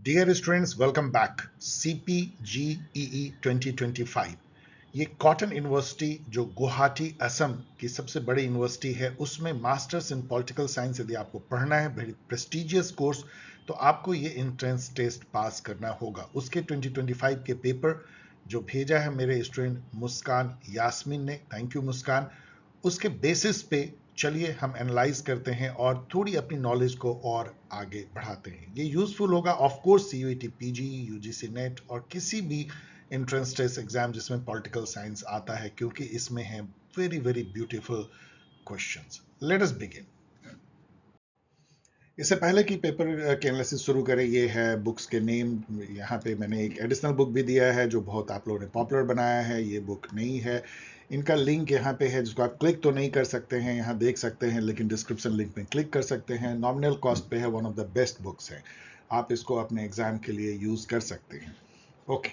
Dear students, welcome back. CPGEE 2025 ये cotton university जो गुवाहाटी असम की सबसे बड़ी यूनिवर्सिटी है, उसमें मास्टर्स इन पॉलिटिकल साइंस यदि आपको पढ़ना है, वेरी प्रेस्टिजियस कोर्स, तो आपको ये एंट्रेंस टेस्ट पास करना होगा। उसके 2025 के पेपर जो भेजा है मेरे स्टूडेंट मुस्कान यास्मीन ने, थैंक यू मुस्कान। उसके बेसिस पे चलिए हम एनालाइज करते हैं और थोड़ी अपनी नॉलेज को और आगे बढ़ाते हैं। ये यूजफुल होगा of course CUET PG, UGC net और किसी भी एंट्रेंस टेस्ट एग्जाम जिसमें पॉलिटिकल साइंस आता है, क्योंकि इसमें है very very beautiful questions. Let us begin. इससे पहले कि पेपर के एनालिसिस शुरू करें, ये है बुक्स के नेम। यहाँ पे मैंने एक एडिशनल बुक भी दिया है जो बहुत आप लोगों ने पॉपुलर बनाया है। ये बुक नहीं है, इनका लिंक यहाँ पे है जिसको आप क्लिक तो नहीं कर सकते हैं, यहाँ देख सकते हैं, लेकिन डिस्क्रिप्शन लिंक में क्लिक कर सकते हैं। नॉमिनल कॉस्ट पे है, one of the best books है, आप इसको अपने एग्जाम के लिए यूज कर सकते हैं। ओके,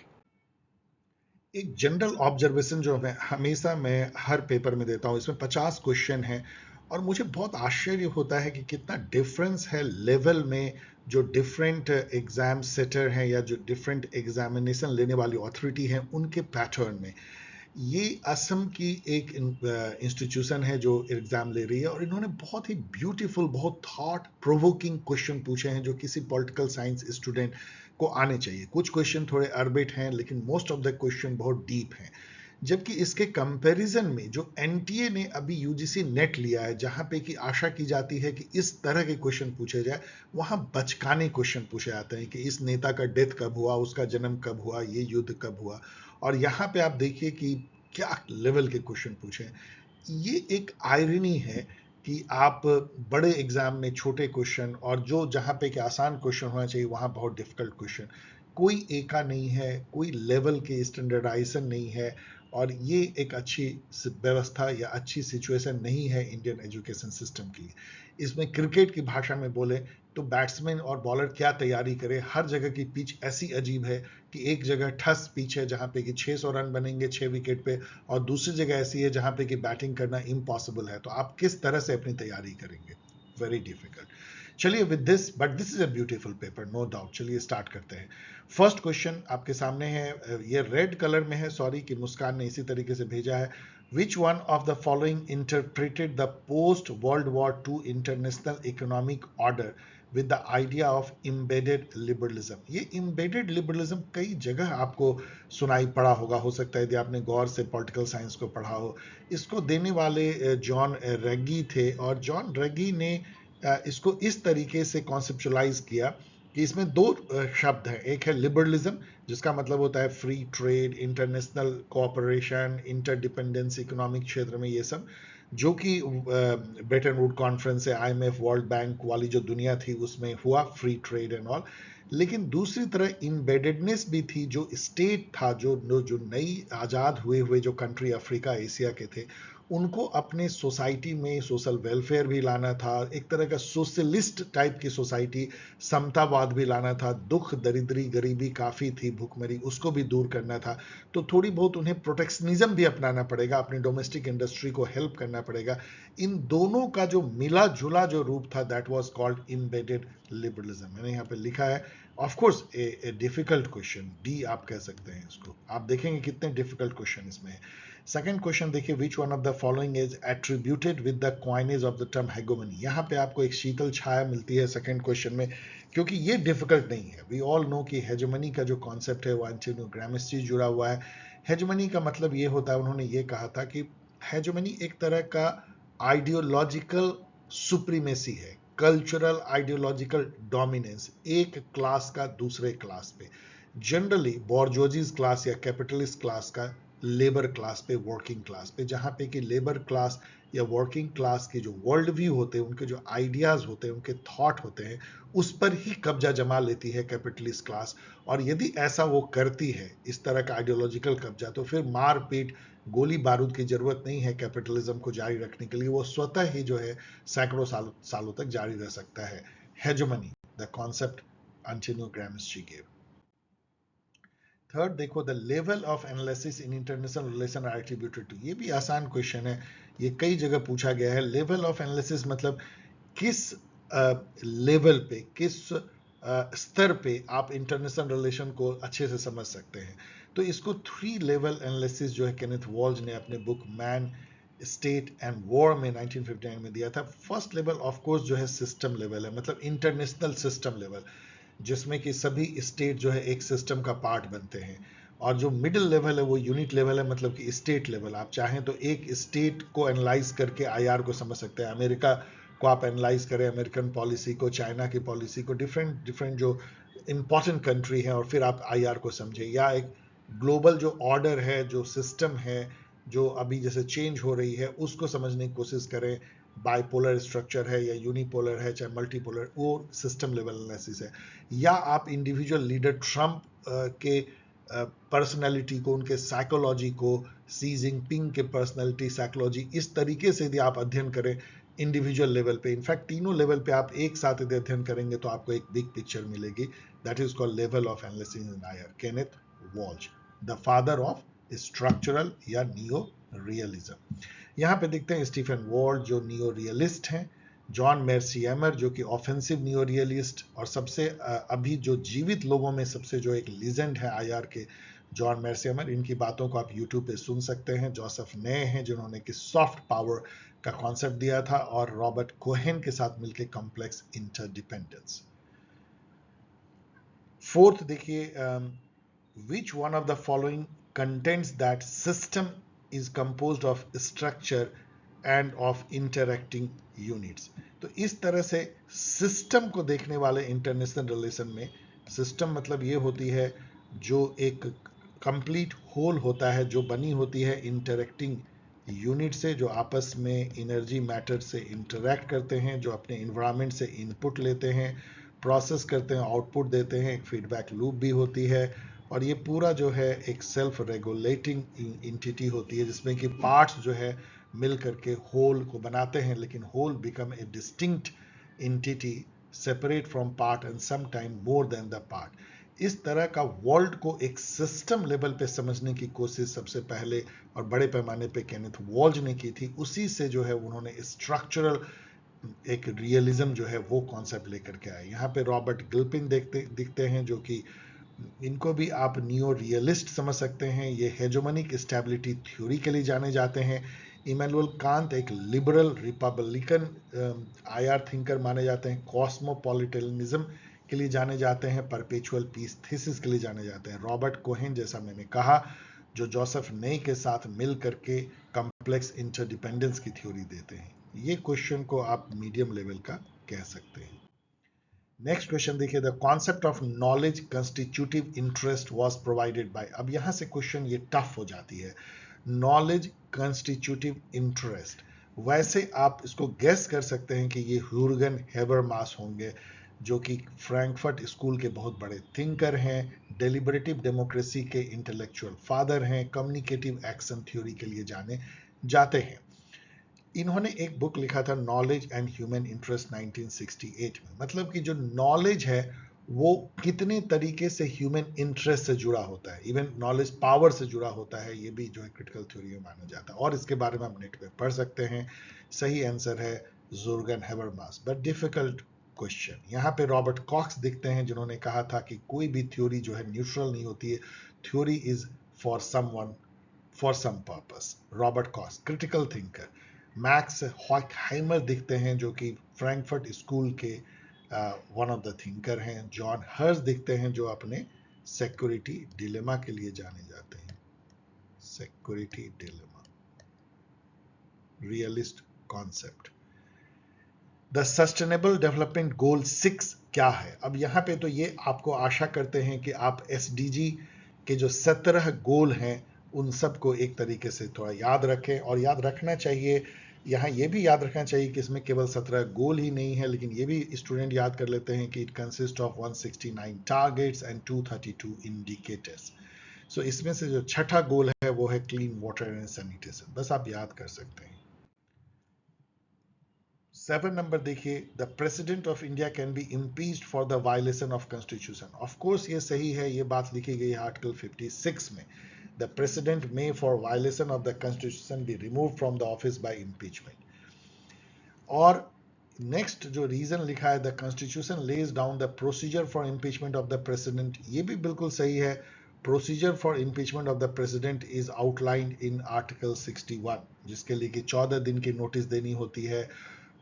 एक जनरल ऑब्जर्वेशन जो मैं हमेशा हर पेपर में देता हूँ, इसमें 50 क्वेश्चन है और मुझे बहुत आश्चर्य होता है कि कितना डिफरेंस है लेवल में। जो डिफरेंट एग्जाम सेटर हैं या जो डिफरेंट एग्जामिनेशन लेने वाली अथॉरिटी हैं, उनके पैटर्न में। ये असम की एक इंस्टीट्यूशन है जो एग्जाम ले रही है और इन्होंने बहुत ही ब्यूटीफुल, बहुत थॉट प्रोवोकिंग क्वेश्चन पूछे हैं जो किसी पॉलिटिकल साइंस स्टूडेंट को आने चाहिए। कुछ क्वेश्चन थोड़े अर्बिट हैं, लेकिन मोस्ट ऑफ द क्वेश्चन बहुत डीप हैं। जबकि इसके कंपैरिजन में जो एनटीए ने अभी यूजीसी नेट लिया है, जहां पे कि आशा की जाती है कि इस तरह के क्वेश्चन पूछे जाए, वहां बचकाने क्वेश्चन पूछे जाते हैं कि इस नेता का डेथ कब हुआ, उसका जन्म कब हुआ, ये युद्ध कब हुआ। और यहाँ पे आप देखिए कि क्या लेवल के क्वेश्चन पूछे हैं। ये एक आयरनी है कि आप बड़े एग्जाम में छोटे क्वेश्चन, और जो जहाँ पे कि आसान क्वेश्चन होना चाहिए वहाँ बहुत डिफिकल्ट क्वेश्चन। कोई एका नहीं है, कोई लेवल के स्टैंडर्डाइजेशन नहीं है, और ये एक अच्छी व्यवस्था या अच्छी सिचुएशन नहीं है इंडियन एजुकेशन सिस्टम की। इसमें क्रिकेट की भाषा में बोले तो बैट्समैन और बॉलर क्या तैयारी करे, हर जगह की पिच ऐसी अजीब है कि एक जगह ठस पिच है जहाँ पे कि 600 रन बनेंगे 6 विकेट पे, और दूसरी जगह ऐसी है जहाँ पे कि बैटिंग करना इम्पॉसिबल है। तो आप किस तरह से अपनी तैयारी करेंगे, वेरी डिफिकल्ट। चलिए with this, but this is a beautiful paper, no doubt. चलिए स्टार्ट करते हैं। फर्स्ट क्वेश्चन आपके सामने है, ये रेड कलर में है, सॉरी कि मुस्कान ने इसी तरीके से भेजा है। विच one of the following interpreted the post world war II international economic order with the idea of embedded liberalism? ये इम्बेडेड लिबरलिज्म कई जगह आपको सुनाई पड़ा होगा, हो सकता है यदि आपने गौर से पॉलिटिकल साइंस को पढ़ा हो। इसको देने वाले जॉन रेगी थे, और जॉन रेगी ने इसको इस तरीके से कॉन्सेप्चुलाइज किया कि इसमें दो शब्द हैं। एक है लिबरलिज्म, जिसका मतलब होता है free trade, international cooperation, interdependence economic क्षेत्र में, ये सब जो कि ब्रेटन वुड कॉन्फ्रेंस से IMF वर्ल्ड बैंक वाली जो दुनिया थी उसमें हुआ, फ्री ट्रेड एंड ऑल। लेकिन दूसरी तरह इम्बेडेडनेस भी थी, जो स्टेट था, जो नई आज़ाद हुए हुए जो कंट्री अफ्रीका एशिया के थे, उनको अपने सोसाइटी में सोशल वेलफेयर भी लाना था, एक तरह का सोशलिस्ट टाइप की सोसाइटी, समतावाद भी लाना था, दुख दरिद्री गरीबी काफ़ी थी, भूखमरी, उसको भी दूर करना था। तो थोड़ी बहुत उन्हें प्रोटेक्शनिज्म भी अपनाना पड़ेगा, अपनी डोमेस्टिक इंडस्ट्री को हेल्प करना पड़ेगा। इन दोनों का जो मिला जुला जो रूप था, that was called embedded liberalism. मैंने यहाँ पे लिखा है, of course a difficult question, D आप कह सकते हैं इसको। आप देखेंगे कितने डिफिकल्ट क्वेश्चन इसमें है। सेकंड क्वेश्चन देखिए, which one of the following is attributed with the coinage of the term हेगोमनी? यहाँ पे आपको एक शीतल छाया मिलती है सेकंड क्वेश्चन में, क्योंकि ये डिफिकल्ट नहीं है। वी ऑल नो कि हेगेमनी का जो कॉन्सेप्ट है वो एंटोनियो ग्राम्स्की जुड़ा हुआ है। हेगेमनी का मतलब ये होता है, उन्होंने ये कहा था कि हेगेमनी एक तरह का आइडियोलॉजिकल सुप्रीमेसी है, कल्चरल आइडियोलॉजिकल डोमिनेंस, एक क्लास का दूसरे क्लास पे, जनरली बॉर्जोजीज क्लास या कैपिटलिस्ट क्लास का लेबर क्लास पे, वर्किंग क्लास पे, जहां पे कि लेबर क्लास या वर्किंग क्लास के जो वर्ल्ड व्यू होते हैं, उनके जो आइडियाज होते हैं, उनके थॉट होते हैं, उस पर ही कब्जा जमा लेती है कैपिटलिस्ट क्लास। और यदि ऐसा वो करती है, इस तरह का आइडियोलॉजिकल कब्जा, तो फिर मार पीट गोली बारूद की जरूरत नहीं है कैपिटलिज्म को जारी रखने के लिए, वो स्वतः ही जो है सैकड़ों सालों तक जारी रह सकता है। Hegemony, the concept Antonio Gramsci gave. Third देखो, the level of analysis in international relation are attributed to. ये भी आसान क्वेश्चन है, ये कई जगह पूछा गया है। लेवल ऑफ एनालिसिस मतलब किस लेवल पे, किस स्तर पे आप इंटरनेशनल रिलेशन को अच्छे से समझ सकते हैं। तो इसको 3 लेवल एनालिसिस जो है केनेथ वॉल्ज ने अपने book man state and war में 1959 में दिया था। फर्स्ट लेवल ऑफ कोर्स जो है सिस्टम लेवल है, मतलब इंटरनेशनल सिस्टम लेवल, जिसमें कि सभी स्टेट जो है एक सिस्टम का पार्ट बनते हैं। और जो मिडिल लेवल है वो यूनिट लेवल है, मतलब कि स्टेट लेवल। आप चाहें तो एक स्टेट को एनालाइज करके आईआर को समझ सकते हैं। अमेरिका को आप एनालाइज करें, अमेरिकन पॉलिसी को, चाइना की पॉलिसी को, डिफरेंट डिफरेंट जो इंपॉर्टेंट कंट्री है, और फिर आप आईआर को समझें। या एक ग्लोबल जो ऑर्डर है, जो सिस्टम है, जो अभी जैसे चेंज हो रही है, उसको समझने की कोशिश करें। बाइपोलर स्ट्रक्चर है या यूनिपोलर है, चाहे मल्टीपोलर, वो सिस्टम लेवल एनालिसिस है। या आप इंडिविजुअल लीडर ट्रंप के पर्सनैलिटी को, उनके साइकोलॉजी को, सी जिनपिंग के पर्सनैलिटी साइकोलॉजी, इस तरीके से यदि आप अध्ययन करें इंडिविजुअल लेवल पे, इनफैक्ट तीनों लेवल पे आप एक साथ यदि अध्ययन करेंगे तो आपको एक बिग पिक्चर मिलेगी। That is called level of analysis in IR. Kenneth Waltz, the father of structural या नियो रियलिज्म। यहाँ पे देखते हैं स्टीफन वॉल्ड जो नियो रियलिस्ट हैं, जॉन मेर्सियमर जो कि ऑफेंसिव नियो रियलिस्ट, और सबसे अभी जो जीवित लोगों में सबसे जो एक लीजेंड है आईआर के, जॉन मेर्सियमर। इनकी बातों को आप यूट्यूब पे सुन सकते हैं। जोसेफ नए हैं जिन्होंने कि सॉफ्ट पावर का कॉन्सेप्ट दिया था, और रॉबर्ट कोहेन के साथ मिलकर कॉम्प्लेक्स इंटरडिपेंडेंस। फोर्थ देखिए, which one of the following contends that system is composed of structure and of interacting units। तो इस तरह से सिस्टम को देखने वाले इंटरनेशनल रिलेशन में, सिस्टम मतलब ये होती है जो एक कंप्लीट होल होता है, जो बनी होती है इंटरेक्टिंग यूनिट से, जो आपस में एनर्जी मैटर से इंटरैक्ट करते हैं, जो अपने इन्वायरमेंट से इनपुट लेते हैं, प्रोसेस करते हैं, आउटपुट देते हैं। एक फीडबैक लूप भी होती है, और ये पूरा जो है एक सेल्फ रेगुलेटिंग इंटिटी होती है, जिसमें कि पार्ट्स जो है मिल करके होल को बनाते हैं, लेकिन whole become a distinct entity separate from part and some time more than the part. इस तरह का वर्ल्ड को एक सिस्टम लेवल पे समझने की कोशिश सबसे पहले और बड़े पैमाने पे केनेथ वॉल्ज ने की थी। उसी से जो है उन्होंने स्ट्रक्चरल एक रियलिज्म जो है वो कॉन्सेप्ट लेकर के आए। यहाँ पे रॉबर्ट गिल्पिन दिखते हैं, जो कि इनको भी आप नियो रियलिस्ट समझ सकते हैं। ये हेजोमनिक स्टेबिलिटी थ्योरी के लिए जाने जाते हैं। इमैनुअल कांत एक लिबरल रिपब्लिकन आईआर थिंकर माने जाते हैं। कॉस्मोपॉलिटनिज्म के लिए जाने जाते हैं। परपेचुअल पीस थीसिस के लिए जाने जाते हैं। रॉबर्ट कोहेन, जैसा मैंने कहा, जो जोसेफ नई के साथ मिल करके कॉम्प्लेक्स इंटरडिपेंडेंस की थ्योरी देते हैं। ये क्वेश्चन को आप मीडियम लेवल का कह सकते हैं। नेक्स्ट क्वेश्चन देखिए, the concept of knowledge constitutive interest was provided by. अब यहां से क्वेश्चन ये टफ हो जाती है। नॉलेज कंस्टिट्यूटिव इंटरेस्ट, वैसे आप इसको गेस कर सकते हैं कि ये ह्यूर्गन हेबरमास होंगे, जो कि फ्रैंकफर्ट स्कूल के बहुत बड़े थिंकर हैं, डेलिबरेटिव डेमोक्रेसी के इंटेलेक्चुअल फादर हैं, कम्युनिकेटिव एक्शन थ्योरी के लिए जाने जाते हैं। इन्होंने एक बुक लिखा था नॉलेज एंड ह्यूमन इंटरेस्ट 1968 में। मतलब कि जो नॉलेज है वो कितने तरीके से ह्यूमन इंटरेस्ट से जुड़ा होता है, इवन नॉलेज पावर से जुड़ा होता है, ये भी जो है क्रिटिकल थ्योरी में माना जाता है। और इसके बारे में आप नेट पे पढ़ सकते हैं। सही आंसर है Jurgen Habermas, but difficult question. यहाँ पे रॉबर्ट कॉक्स दिखते हैं, जिन्होंने कहा था कि कोई भी थ्योरी जो है न्यूट्रल नहीं होती है, theory is for someone for some purpose. Robert Cox critical thinker. Max Horkheimer दिखते हैं, जो कि फ्रैंकफर्ट स्कूल के वन ऑफ द थिंकर हैं। जॉन हर्स दिखते हैं, जो अपने सिक्योरिटी डिलेमा के लिए जाने जाते हैं। Security dilemma, realist concept. The sustainable development goal 6 क्या है? अब यहाँ पे तो ये आपको आशा करते हैं कि आप एसडीजी के जो 17 गोल हैं उन सबको एक तरीके से थोड़ा याद रखें, और याद रखना चाहिए। यहाँ ये भी याद रखना चाहिए कि इसमें केवल 17 गोल ही नहीं है, लेकिन ये भी स्टूडेंट याद कर लेते हैं कि it consist of 169 targets and 232 indicators. So इसमें से जो छठा गोल है वो है क्लीन वाटर एंड सैनिटेशन। बस आप याद कर सकते हैं। 7 नंबर देखिए, the president of India can be impeached for the violation of constitution. Of course ये सही है, ये बात लिखी गई है आर्टिकल 56 में। The president may for violation of the constitution be remove from the office by impeachment. और नेक्स्ट जो रीजन लिखा है, the constitution lays down the procedure for impeachment of the president, ये भी बिल्कुल सही है। Procedure for impeachment of the president is outlined in article 61, जिसके लिए कि 14 दिन की नोटिस देनी होती है।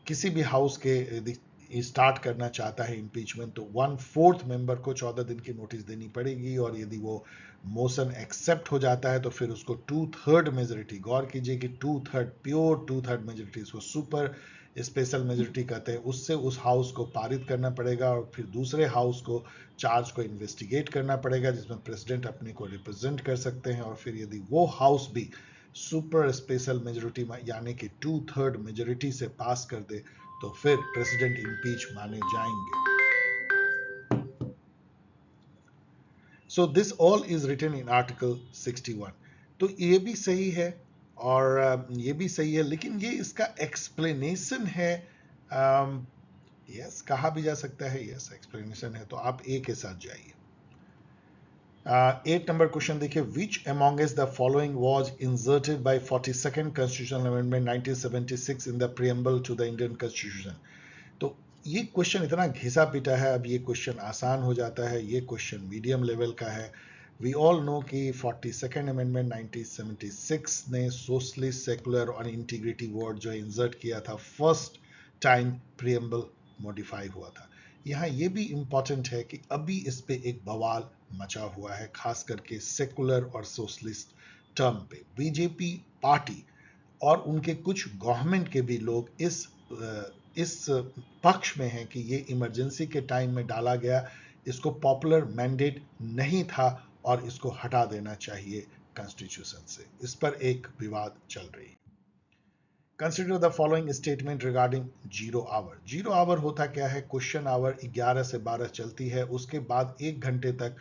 किसी भी हाउस के स्टार्ट करना चाहता है इम्पीचमेंट तो 1/4 मेंबर को 14 दिन की नोटिस देनी पड़ेगी, और यदि वो मोशन एक्सेप्ट हो जाता है तो फिर उसको 2/3 मेजोरिटी, गौर कीजिए कि 2/3, प्योर 2/3 मेजोरिटी, इसको सुपर स्पेशल मेजोरिटी कहते हैं, उससे उस हाउस को पारित करना पड़ेगा, और फिर दूसरे हाउस को चार्ज को इन्वेस्टिगेट करना पड़ेगा, जिसमें प्रेसिडेंट अपने को रिप्रेजेंट कर सकते हैं। और फिर यदि वो हाउस भी सुपर स्पेशल मेजोरिटी यानी कि 2/3 मेजोरिटी से पास कर दे तो फिर प्रेसिडेंट इम्पीच माने जाएंगे। So this all is written in article 61। तो ये भी सही है और ये भी सही है, लेकिन ये इसका एक्सप्लेनेशन है। यस, कहा भी जा सकता है, यस एक्सप्लेनेशन है, तो आप ए के साथ जाइए। 8 नंबर क्वेश्चन देखिए, which amongst the following was inserted by 42nd constitutional amendment 1976 in the preamble to the Indian constitution. तो ये क्वेश्चन इतना घिसा पिटा है, अब ये क्वेश्चन आसान हो जाता है, ये क्वेश्चन मीडियम लेवल का है। वी ऑल नो कि 42nd अमेंडमेंट 1976 ने सोशलिस्ट, सेकुलर और इंटीग्रिटी वर्ड जो इंसर्ट किया था, फर्स्ट टाइम प्रीएम्बल मॉडिफाई हुआ था। यहाँ ये भी इंपॉर्टेंट है कि अभी इस पे एक बवाल मचा हुआ है, खास करके सेकुलर और सोशलिस्ट टर्म पे। बीजेपी पार्टी और उनके कुछ गवर्नमेंट के भी लोग इस पक्ष में हैं कि ये इमरजेंसी के टाइम में डाला गया, इसको पॉपुलर मैंडेट नहीं था और इसको हटा देना चाहिए कॉन्स्टिट्यूशन से। इस पर एक विवाद चल रही है। Consider the following statement regarding zero hour. Zero hour होता क्या है? क्वेश्चन आवर 11 से 12 चलती है, उसके बाद 1 घंटे तक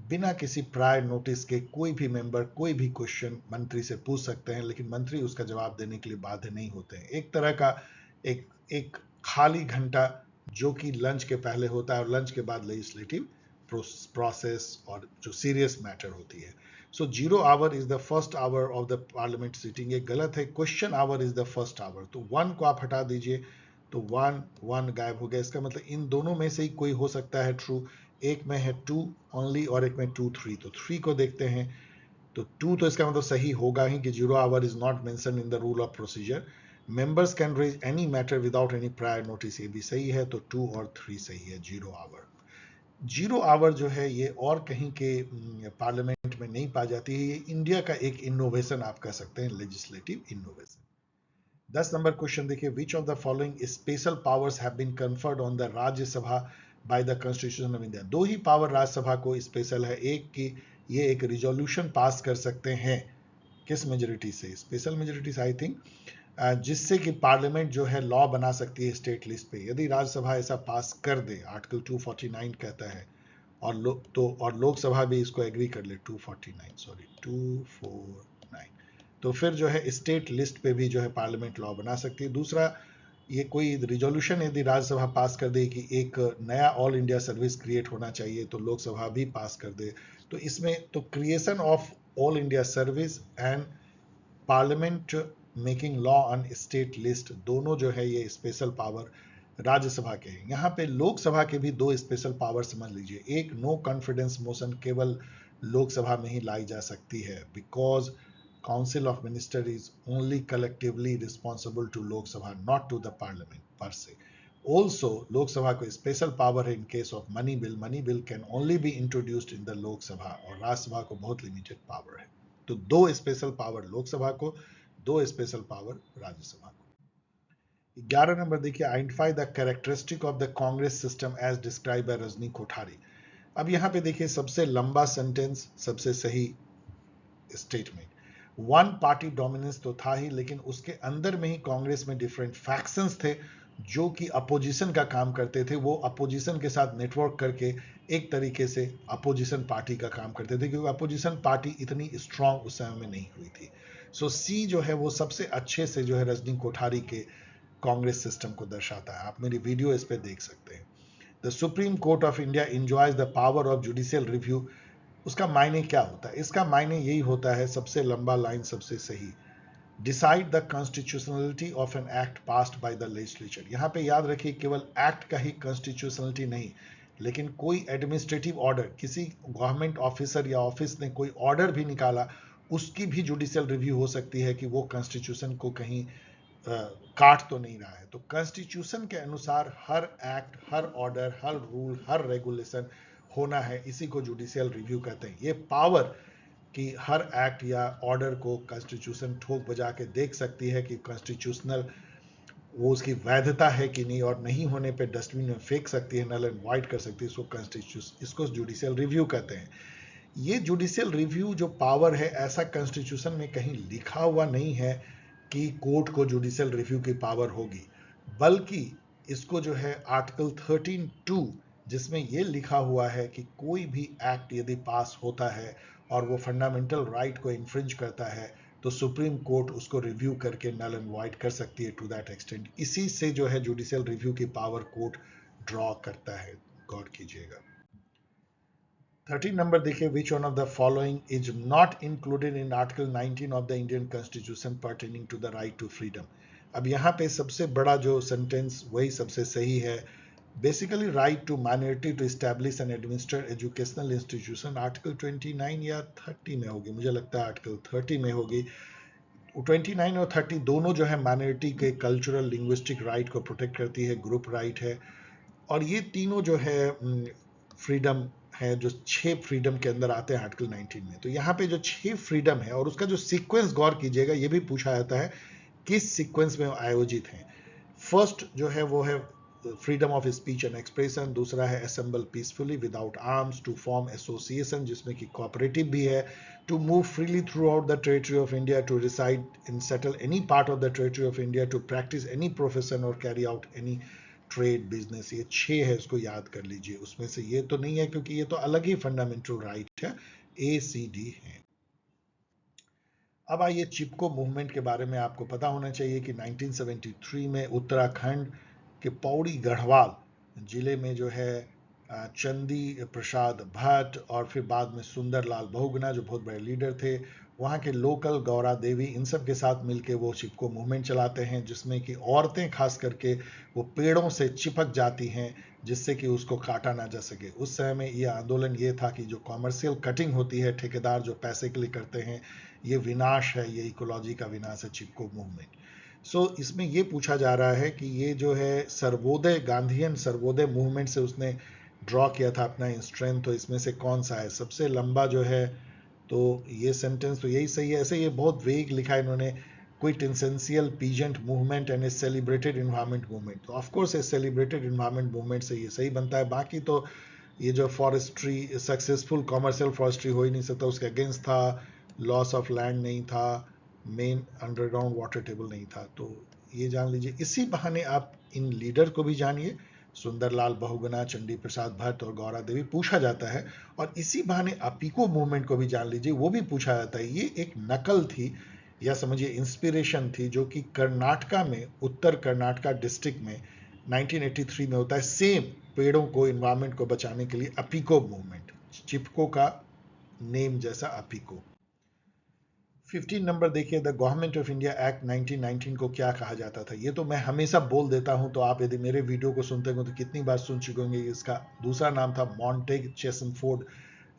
बिना किसी प्रायर नोटिस के कोई भी मेंबर कोई भी क्वेश्चन मंत्री से पूछ सकते हैं, लेकिन मंत्री उसका जवाब देने के लिए बाध्य नहीं होते हैं। एक तरह का एक खाली घंटा जो कि लंच के पहले होता है और लंच के बाद लेजिस्लेटिव प्रोसेस और जो सीरियस मैटर होती है। So zero hour is the first hour of the parliament sitting. ये गलत है, question our is the first hour. तो 1 को आप हटा दीजिए तो 1 गायब हो गया। इसका मतलब इन दोनों में से ही कोई हो सकता है ट्रू। एक में है 2 ओनली और एक में 2 3। तो 3 को देखते हैं तो 2 तो इसका मतलब सही होगा ही कि zero hour is not mention in the rule of procedure. Members can raise any matter without any prior notice, ये भी सही है। तो 2 और 3 सही है। जीरो आवर, जीरो आवर जो है ये और कहीं के पार्लियामेंट में नहीं पाई जाती है। ये इंडिया का एक इनोवेशन आप कह सकते हैं, लेजिस्लेटिव इनोवेशन। 10 नंबर क्वेश्चन देखिए, which of the following special powers have been conferred on the Rajya Sabha by the constitution of India. 2 ही पावर राज्यसभा को स्पेशल है। एक की ये एक रिजोल्यूशन पास कर सकते हैं, किस मेजोरिटी से? स्पेशल मेजोरिटी से आई थिंक, जिससे कि पार्लियामेंट जो है लॉ बना सकती है स्टेट लिस्ट पे। यदि राज्यसभा ऐसा पास कर दे, आर्टिकल 249 कहता है, और लोकसभा भी इसको एग्री कर ले, 249 तो फिर जो है स्टेट लिस्ट पे भी जो है पार्लियामेंट लॉ बना सकती है। दूसरा, ये कोई रिजोल्यूशन यदि राज्यसभा पास कर दे कि एक नया ऑल इंडिया सर्विस क्रिएट होना चाहिए, तो लोकसभा भी पास कर दे। तो इसमें तो creation of all India service and parliament making law on state list, दोनों जो है ये स्पेशल पावर राज्यसभा के हैं। यहाँ पे लोकसभा के भी 2 स्पेशल पावर समझ लीजिए। एक, नो कॉन्फिडेंस मोशन केवल लोकसभा में ही लाई जा सकती है, because council of minister is only collectively responsible to Lok Sabha, not to the parliament per se. Also Lok Sabha को स्पेशल पावर है in case of money bill. Money bill can only be introduced in the Lok Sabha, और राज्यसभा को बहुत limited power है। तो 2 special power Lok Sabha को, 2 special power Rajya Sabha को। 11 नंबर देखिए, identify the characteristic of the Congress system as describe by Rajni Kothari. अब यहां पे देखिए सबसे लंबा सेंटेंस, सबसे सही स्टेटमेंट। 1 पार्टी डोमिनेंस तो था ही, लेकिन उसके अंदर में ही कांग्रेस में डिफरेंट फैक्शंस थे जो कि अपोजिशन का काम करते थे। वो अपोजिशन के साथ नेटवर्क करके एक तरीके से अपोजिशन पार्टी का काम करते थे, क्योंकि अपोजिशन पार्टी इतनी स्ट्रांग उस समय में नहीं हुई थी। सो सी जो है वो सबसे अच्छे से जो है रजनी कोठारी के कांग्रेस सिस्टम को दर्शाता है। आप मेरी वीडियो इस पे देख सकते हैं। The supreme court of India enjoys the power of judicial review. उसका मायने क्या होता है? इसका मायने यही होता है, सबसे लंबा लाइन सबसे सही, decide the constitutionality of an act passed by the legislature. यहाँ पे याद रखिए केवल एक्ट का ही कॉन्स्टिट्यूशनलिटी नहीं, लेकिन कोई एडमिनिस्ट्रेटिव ऑर्डर, किसी गवर्नमेंट ऑफिसर या ऑफिस ने कोई ऑर्डर भी निकाला, उसकी भी जुडिशियल रिव्यू हो सकती है कि वो कॉन्स्टिट्यूशन को कहीं काट तो नहीं रहा है। तो कॉन्स्टिट्यूशन के अनुसार हर एक्ट, हर ऑर्डर, हर रूल, हर रेगुलेशन होना है, इसी को जुडिशियल रिव्यू कहते हैं। ये पावर कि हर एक्ट या ऑर्डर को कॉन्स्टिट्यूशन ठोक बजा के देख सकती है कि कॉन्स्टिट्यूशनल वो उसकी वैधता है कि नहीं, और नहीं होने पे डस्टबिन में फेंक सकती है, नल एंड वाइड कर सकती है, इसको कॉन्स्टिट्यूशन, इसको जुडिशियल रिव्यू कहते हैं। ये जुडिशियल रिव्यू जो पावर है, ऐसा कॉन्स्टिट्यूशन में कहीं लिखा हुआ नहीं है कि कोर्ट को जुडिशियल रिव्यू की पावर होगी, बल्कि इसको जो है आर्टिकल 13(2) जिसमें ये लिखा हुआ है कि कोई भी एक्ट यदि पास होता है और वो फंडामेंटल राइट को इन्फ्रिंज करता है, तो सुप्रीम कोर्ट उसको रिव्यू करके नल एंड वाइड कर सकती है टू दैट एक्सटेंट। इसी से जो है जुडिशियल रिव्यू की पावर कोर्ट ड्रॉ करता है, गौर कीजिएगा। 13 नंबर देखिए, which one of the following is not included in article 19 of the Indian constitution pertaining to the right to freedom. अब यहाँ पे सबसे बड़ा जो सेंटेंस वही सबसे सही है। Basically right to minority to establish and administer educational institution, article 29 या 30 में होगी, मुझे लगता है आर्टिकल 30 में होगी। 29 और 30 दोनों जो है माइनॉरिटी के कल्चरल लिंग्विस्टिक राइट को प्रोटेक्ट करती है, ग्रुप राइट है, और ये तीनों जो है फ्रीडम है, जो 6 फ्रीडम के अंदर आते हैं आर्टिकल 19 में। तो यहाँ पे जो 6 फ्रीडम है और उसका जो सीक्वेंस गौर कीजिएगा, ये भी पूछा जाता है किस सीक्वेंस में आयोजित हैं। फर्स्ट जो है वो है freedom of speech and expression, दूसरा है assemble peacefully without arms, to form association जिसमें कि कोऑपरेटिव भी है, to move freely throughout the territory of India, to reside in settle any part of the territory of India, to practise any profession or carry out any trade business. ये 6 है, इसको याद कर लीजिए। उसमें से ये तो नहीं है क्योंकि ये तो अलग ही फंडामेंटल राइट है, ACD है। अब आइए चिपको मूवमेंट के बारे में आपको पता होना चाहिए कि 1973 में उत्तराखंड के पौड़ी गढ़वाल जिले में जो है चंदी प्रसाद भट्ट और फिर बाद में सुंदरलाल बहुगुणा जो बहुत बड़े लीडर थे, वहाँ के लोकल गौरा देवी, इन सब के साथ मिलके वो चिपको मूवमेंट चलाते हैं, जिसमें कि औरतें खास करके वो पेड़ों से चिपक जाती हैं जिससे कि उसको काटा ना जा सके। उस समय में ये आंदोलन ये था कि जो कॉमर्शियल कटिंग होती है, ठेकेदार जो पैसे के लिए करते हैं, ये विनाश है, ये इकोलॉजी का विनाश है, चिपको मूवमेंट। इसमें ये पूछा जा रहा है कि ये जो है सर्वोदय, गांधीयन सर्वोदय मूवमेंट से उसने ड्रॉ किया था अपना स्ट्रेंथ, तो इसमें से कौन सा है सबसे लंबा जो है। तो ये सेंटेंस तो यही सही है। ऐसे ये बहुत वेग लिखा है इन्होंने, quit essential peasant movement and A celebrated environment movement. तो ऑफकोर्स ए सेलिब्रेटेड इन्वायरमेंट मूवमेंट से ये सही बनता है। बाकी तो ये जो फॉरेस्ट्री, सक्सेसफुल कॉमर्शियल फॉरेस्ट्री हो ही नहीं सकता, उसके अगेंस्ट था, लॉस ऑफ लैंड नहीं था, मेन अंडरग्राउंड वाटर टेबल नहीं था। तो ये जान लीजिए। इसी बहाने आप इन लीडर को भी जानिए, सुंदरलाल बहुगुणा, चंडी प्रसाद भट्ट और गौरा देवी पूछा जाता है, और इसी बहाने अपीको मूवमेंट को भी जान लीजिए, वो भी पूछा जाता है। ये एक नकल थी या समझिए इंस्पिरेशन थी, जो कि कर्नाटका में, उत्तर कर्नाटका डिस्ट्रिक्ट में 1983 में होता है, सेम पेड़ों को, इन्वायरमेंट को बचाने के लिए अपीको मूवमेंट, चिपको का नेम जैसा अपीको। 15 नंबर देखिए, the government of India act 1919 को क्या कहा जाता था। ये तो मैं हमेशा बोल देता हूं, तो आप यदि मेरे वीडियो को सुनते हो तो कितनी बार सुन चुके होंगे। इसका दूसरा नाम था मॉन्टेग चेसनफोर्ड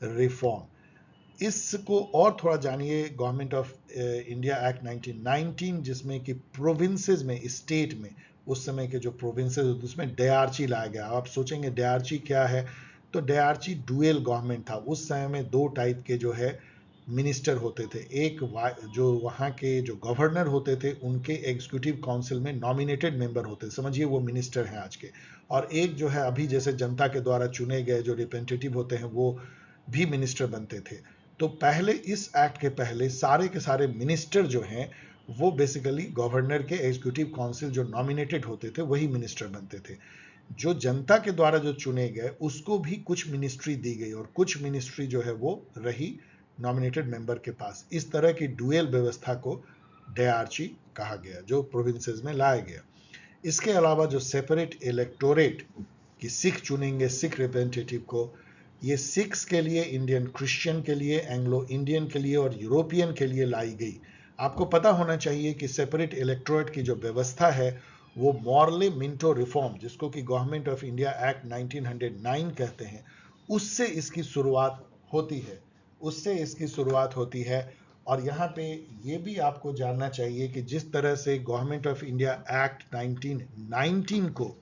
रिफॉर्म। इसको और थोड़ा जानिए। गवर्नमेंट ऑफ इंडिया एक्ट 1919, जिसमें कि प्रोविंसेस में, स्टेट में, उस समय के जो प्रोविंसेस होते उसमें डीआरची लाया गया। आप सोचेंगे डीआरची क्या है, तो डीआरची डुअल गवर्नमेंट था। उस समय में 2 टाइप के जो है मिनिस्टर होते थे। एक जो वहाँ के जो गवर्नर होते थे, उनके एग्जीक्यूटिव काउंसिल में नॉमिनेटेड मेंबर होते, समझिए वो मिनिस्टर हैं आज के। और एक जो है अभी जैसे जनता के द्वारा चुने गए जो रिप्रेजेंटेटिव होते हैं, वो भी मिनिस्टर बनते थे। तो पहले, इस एक्ट के पहले, सारे के सारे मिनिस्टर जो हैं वो बेसिकली गवर्नर के एग्जीक्यूटिव काउंसिल जो नॉमिनेटेड होते थे वही मिनिस्टर बनते थे। जो जनता के द्वारा जो चुने गए उसको भी कुछ मिनिस्ट्री दी गई, और कुछ मिनिस्ट्री जो है वो रही नॉमिनेटेड मेंबर के पास। इस तरह की डुअल व्यवस्था को डीआरची कहा गया, जो प्रोविंसेस में लाया गया। इसके अलावा जो सेपरेट इलेक्टोरेट कि सिख चुनेंगे सिख रिप्रेजेंटेटिव को, ये सिख्स के लिए, इंडियन क्रिश्चियन के लिए, एंग्लो इंडियन के लिए और यूरोपियन के लिए लाई गई। आपको पता होना चाहिए कि सेपरेट इलेक्टोरेट की जो व्यवस्था है वो मॉर्ले मिंटो रिफॉर्म, जिसको कि गवर्नमेंट ऑफ इंडिया एक्ट 1909 कहते हैं, उससे इसकी शुरुआत होती है, उससे इसकी शुरुआत होती है। और यहाँ पे ये भी आपको जानना चाहिए कि जिस तरह से गवर्नमेंट ऑफ इंडिया एक्ट 1919 को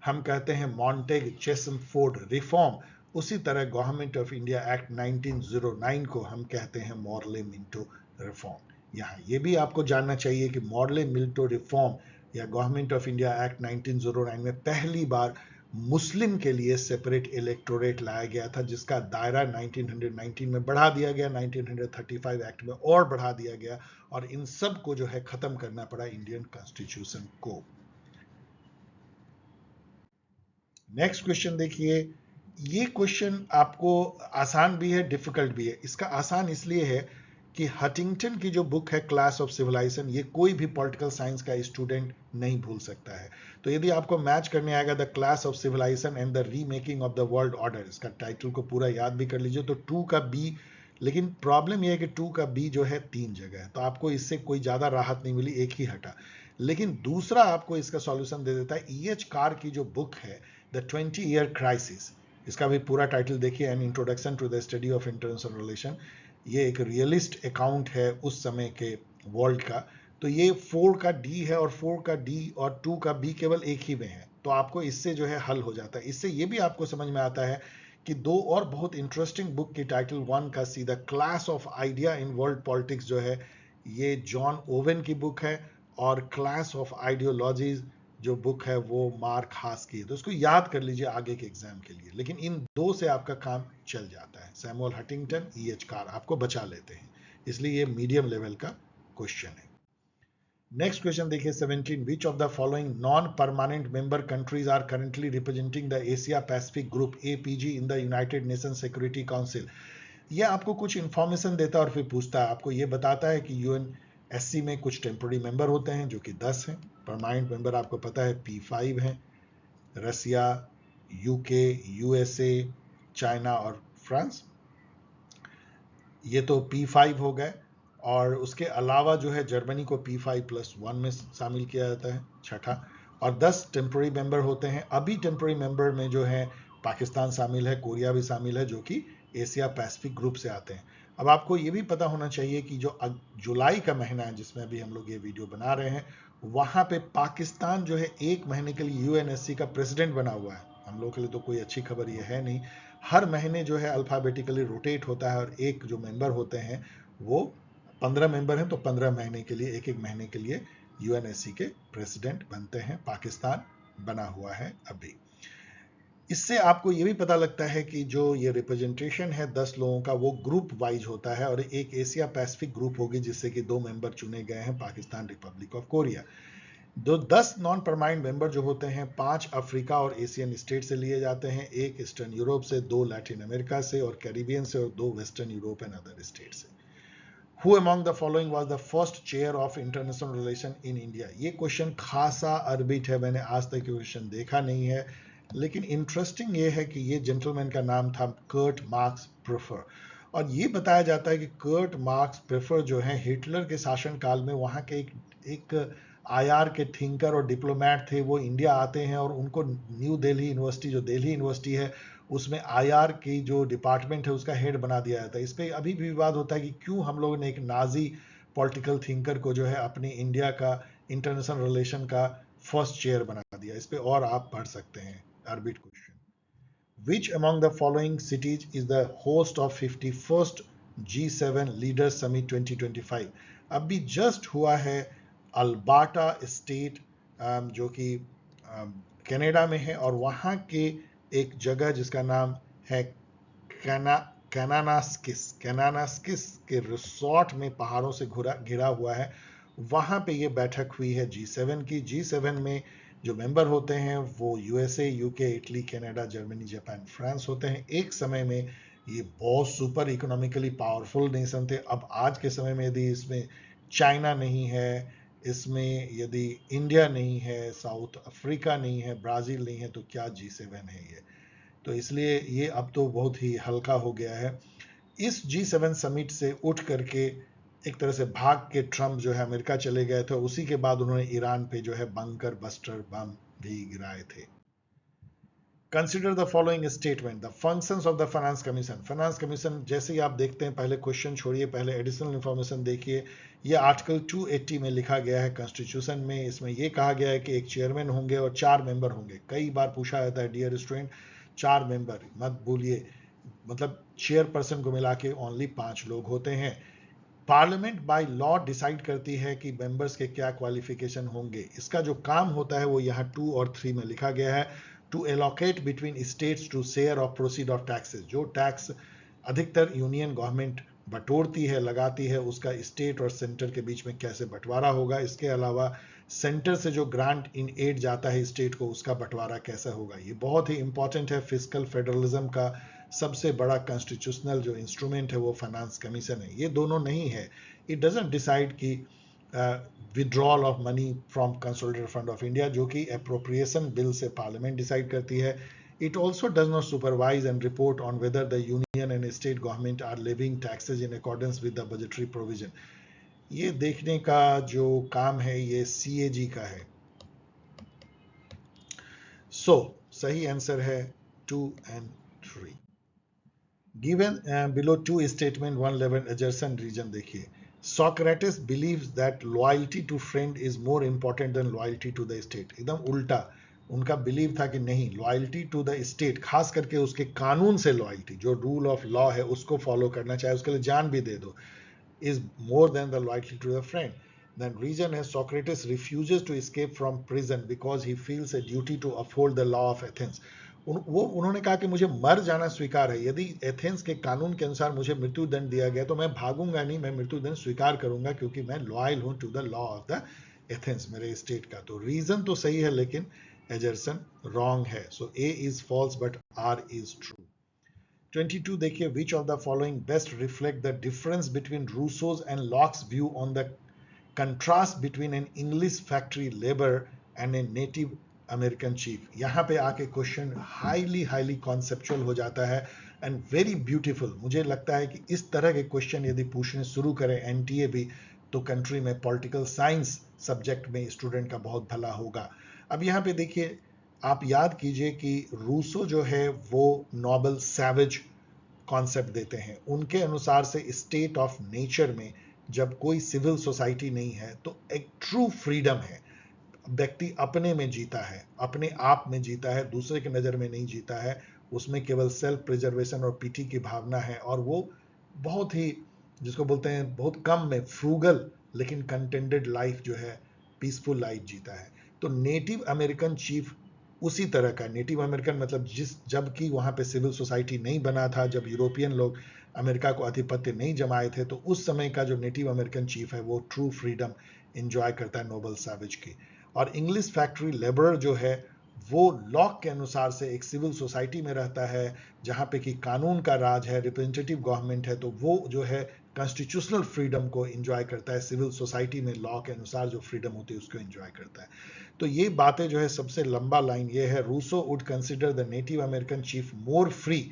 हम कहते हैं मॉन्टेग चेसमफोर्ड रिफॉर्म, उसी तरह गवर्नमेंट ऑफ इंडिया एक्ट 1909 को हम कहते हैं मॉर्ले मिंटो रिफॉर्म। यहाँ ये भी आपको जानना चाहिए कि मॉर्ले मिंटो रिफॉर्म या गवर्नमेंट ऑफ इंडिया एक्ट 1909 में पहली बार मुस्लिम के लिए सेपरेट इलेक्टोरेट लाया गया था, जिसका दायरा 1919 में बढ़ा दिया गया, 1935 एक्ट में और बढ़ा दिया गया, और इन सब को जो है खत्म करना पड़ा इंडियन कॉन्स्टिट्यूशन को। नेक्स्ट क्वेश्चन देखिए, ये क्वेश्चन आपको आसान भी है डिफिकल्ट भी है। इसका आसान इसलिए है कि हटिंगटन की जो बुक है क्लास ऑफ सिविलाइजेशन, ये कोई भी पॉलिटिकल साइंस का स्टूडेंट नहीं भूल सकता है। तो यदि आपको मैच करने आएगा the clash of civilization and the remaking of the world order, इसका टाइटल को पूरा याद भी कर लीजिए, तो 2 का बी, लेकिन प्रॉब्लम यह है कि 2 का बी जो है 3 जगह है, तो आपको इससे कोई ज्यादा राहत नहीं मिली, एक ही हटा। लेकिन दूसरा आपको इसका सॉल्यूशन दे देता है E.H. कार की जो बुक है द 20-year क्राइसिस, इसका भी पूरा टाइटल देखिए, an introduction to the study of international relation. ये एक रियलिस्ट अकाउंट है उस समय के वर्ल्ड का। तो ये 4 का डी है और 4 का डी और 2 का बी केवल एक ही में है, तो आपको इससे जो है हल हो जाता है। इससे ये भी आपको समझ में आता है कि 2 और बहुत इंटरेस्टिंग बुक की टाइटल 1 का see the clash of idea in world politics जो है, ये जॉन ओवेन की बुक है, और क्लास ऑफ आइडियोलॉजीज जो बुक है वो मार्क हास की है। तो इसको याद कर लीजिए आगे के एग्जाम के लिए, लेकिन इन 2 से आपका काम चल जाता है। Samuel Huntington, E.H. कार आपको बचा लेते हैं, इसलिए ये मीडियम लेवल का क्वेश्चन है। नेक्स्ट क्वेश्चन देखिए 17, which of the following non permanent member countries are currently representing the Asia Pacific group APG in the United Nation Security Council. ये आपको कुछ इंफॉर्मेशन देता है और फिर पूछता है, आपको ये बताता है कि UNSC में कुछ टेम्पोररी मेंबर होते हैं जो कि 10 हैं। परमानेंट मेंबर आपको पता है P5 हैं, रसिया, UK, USA, चाइना और फ्रांस, ये तो P5 हो गए। और उसके अलावा जो है जर्मनी को P5+1 में शामिल किया जाता है, छठा। और 10 टेम्पोररी मेंबर होते हैं। अभी टेम्पोररी मेंबर में जो है पाकिस्तान शामिल है, कोरिया भी शामिल है, जो कि एशिया पैसिफिक ग्रुप से आते हैं। अब आपको ये भी पता होना चाहिए कि जो जुलाई का महीना है जिसमें अभी हम लोग ये वीडियो बना रहे हैं, वहां पे पाकिस्तान जो है 1 महीने के लिए UNSC का प्रेसिडेंट बना हुआ है। हम लोग के लिए तो कोई अच्छी खबर ये है नहीं। हर महीने जो है अल्फाबेटिकली रोटेट होता है, और एक जो मेंबर होते हैं वो 15 मेंबर हैं, तो 15 महीने के लिए, एक एक महीने के लिए UNSC के प्रेसिडेंट बनते हैं। पाकिस्तान बना हुआ है अभी। इससे आपको ये भी पता लगता है कि जो ये रिप्रेजेंटेशन है 10 लोगों का, वो ग्रुप वाइज होता है, और एक एशिया पैसिफिक ग्रुप होगी जिससे कि 2 मेंबर चुने गए हैं, Pakistan, Republic of Korea. 10 non permanent member जो होते हैं, 5 अफ्रीका और एशियन स्टेट से लिए जाते हैं, 1 ईस्टर्न यूरोप से, 2 लैटिन अमेरिका से और कैरिबियन से, और 2 western Europe and other state से। Who among the following was the first chair of international relation in India? ये क्वेश्चन खासा अरबिट है, मैंने आज तक ये क्वेश्चन देखा नहीं है, लेकिन इंटरेस्टिंग ये है कि ये जेंटलमैन का नाम था कर्ट मार्क्स प्रेफर। और ये बताया जाता है कि कर्ट मार्क्स प्रेफर जो है हिटलर के शासनकाल में वहाँ के एक IR के थिंकर और डिप्लोमेट थे, वो इंडिया आते हैं और उनको न्यू दिल्ली यूनिवर्सिटी, जो दिल्ली यूनिवर्सिटी है, उसमें IR की जो डिपार्टमेंट है उसका हेड बना दिया जाता है। इस पर अभी भी विवाद होता है कि क्यों हम लोगों ने एक नाजी पॉलिटिकल थिंकर को जो है अपनी इंडिया का इंटरनेशनल रिलेशन का फर्स्ट चेयर बना दिया। इस पर और आप पढ़ सकते हैं, orbit question. Which among the following cities is the host of 51st G7 Leaders Summit 2025? अभी जस्ट हुआ है अल्बर्टा स्टेट, जो कि कनाडा में है, और वहाँ के एक जगह जिसका नाम है कैनानास्किस के रिसोर्ट में पहाड़ों से घिरा हुआ है, वहाँ पे ये बैठक हुई है G7 की। G7 में जो मेंबर होते हैं वो USA, UK, Italy, Canada, Germany, Japan, France होते हैं। एक समय में ये बहुत सुपर इकोनॉमिकली पावरफुल नेशन थे। अब आज के समय में यदि इसमें चाइना नहीं है, इसमें यदि इंडिया नहीं है, साउथ अफ्रीका नहीं है, ब्राजील नहीं है, तो क्या G7 है ये? तो इसलिए ये अब तो बहुत ही हल्का हो गया है। इस G7 समिट से उठ करके एक तरह से भाग के ट्रम्प जो है अमेरिका चले गए थे, उसी के बाद उन्होंने ईरान पे जो है बंकर बस्टर बम भी गिराए थे। Consider the following statement, the functions of the finance commission. Finance commission जैसे ही आप देखते हैं, पहले क्वेश्चन छोड़िए, पहले एडिशनल इंफॉर्मेशन देखिए। ये आर्टिकल 280 में लिखा गया है कॉन्स्टिट्यूशन में। इसमें यह कहा गया है कि एक चेयरमैन होंगे और 4 मेंबर होंगे। कई बार पूछा जाता है डियर स्टूडेंट, 4 मेंबर मत भूलिए, मतलब चेयरपर्सन को मिला के ओनली 5 लोग होते हैं। पार्लियामेंट बाय लॉ डिसाइड करती है कि मेंबर्स के क्या क्वालिफिकेशन होंगे। इसका जो काम होता है वो यहाँ 2 और 3 में लिखा गया है, to allocate between states to share of proceed of taxes. जो टैक्स अधिकतर यूनियन गवर्नमेंट बटोरती है, लगाती है, उसका स्टेट और सेंटर के बीच में कैसे बंटवारा होगा। इसके अलावा सेंटर से जो ग्रांट इन एड जाता है स्टेट को, उसका बंटवारा कैसा होगा। ये बहुत ही इंपॉर्टेंट है। फिस्कल फेडरलिज्म का सबसे बड़ा कॉन्स्टिट्यूशनल जो इंस्ट्रूमेंट है वो फाइनेंस कमीशन है। ये दोनों नहीं है। इट डजंट डिसाइड कि withdrawal of money from consolidated fund of India, जो कि अप्रोप्रिएशन बिल से पार्लियामेंट डिसाइड करती है। It also does not supervise and report on whether the union and state government are levying taxes in accordance with the budgetary provision. ये देखने का जो काम है ये CAG का है। So सही आंसर है 2 and 3। Given below 2 statement 111 adjacent region देखिए, Socrates believes that loyalty to friend is more important than loyalty to the state। एकदम उल्टा उनका बिलीव था कि नहीं, लॉयल्टी टू द स्टेट, खास करके उसके कानून से लॉयल्टी, जो रूल ऑफ लॉ है उसको फॉलो करना, चाहे उसके लिए जान भी दे दो, is more than the loyalty to the friend. Then reason है Socrates refuses to escape from prison because he feels a duty to uphold the law of Athens। उन्होंने कहा कि मुझे मर जाना स्वीकार है। यदि एथेंस के कानून के अनुसार मुझे मृत्यु दंड दिया गया तो मैं भागूंगा नहीं, मैं मृत्यु दंड स्वीकार करूंगा, क्योंकि मैं लॉयल हूं to the law of the Athens, मेरे स्टेट का। तो रीजन तो सही है लेकिन एजर्सन रॉन्ग है। So A is false but R is true. 22 देखिए, which of the following best reflect the difference between Rousseau's and Locke's view on the contrast between an English factory labour and a Native American chief. यहाँ पे आके question highly conceptual हो जाता है and very beautiful. मुझे लगता है कि इस तरह के क्वेश्चन यदि पूछने शुरू करें एनटीए भी, तो कंट्री में पॉलिटिकल साइंस सब्जेक्ट में स्टूडेंट का बहुत भला होगा। अब यहाँ पे देखिए, आप याद कीजिए कि रूसो जो है वो नोबल सैवेज कॉन्सेप्ट देते हैं। उनके अनुसार से स्टेट ऑफ नेचर में जब कोई सिविल सोसाइटी नहीं है तो एक ट्रू फ्रीडम है। व्यक्ति अपने में जीता है, अपने आप में जीता है, दूसरे की नज़र में नहीं जीता है। उसमें केवल सेल्फ प्रिजर्वेशन और पीटी की भावना है, और वो बहुत ही, जिसको बोलते हैं, बहुत कम में फ्रूगल लेकिन कंटेंटेड लाइफ जो है, पीसफुल लाइफ जीता है। तो नेटिव अमेरिकन चीफ उसी तरह का, नेटिव अमेरिकन मतलब जबकि वहाँ पे सिविल सोसाइटी नहीं बना था, जब यूरोपियन लोग अमेरिका को आधिपत्य नहीं जमाए थे, तो उस समय का जो नेटिव अमेरिकन चीफ है वो ट्रू फ्रीडम एंजॉय करता है नोबल सैवेज की। और इंग्लिश फैक्ट्री लेबरर जो है वो लॉक के अनुसार से एक सिविल सोसाइटी में रहता है, जहाँ पे कि कानून का राज है, रिप्रेजेंटेटिव गवर्नमेंट है, तो वो जो है कॉन्स्टिट्यूशनल फ्रीडम को एंजॉय करता है। सिविल सोसाइटी में लॉ के अनुसार जो फ्रीडम होती है उसको एंजॉय करता है। तो ये बातें जो है, सबसे लंबा लाइन ये है, Rousseau would consider the native American chief more free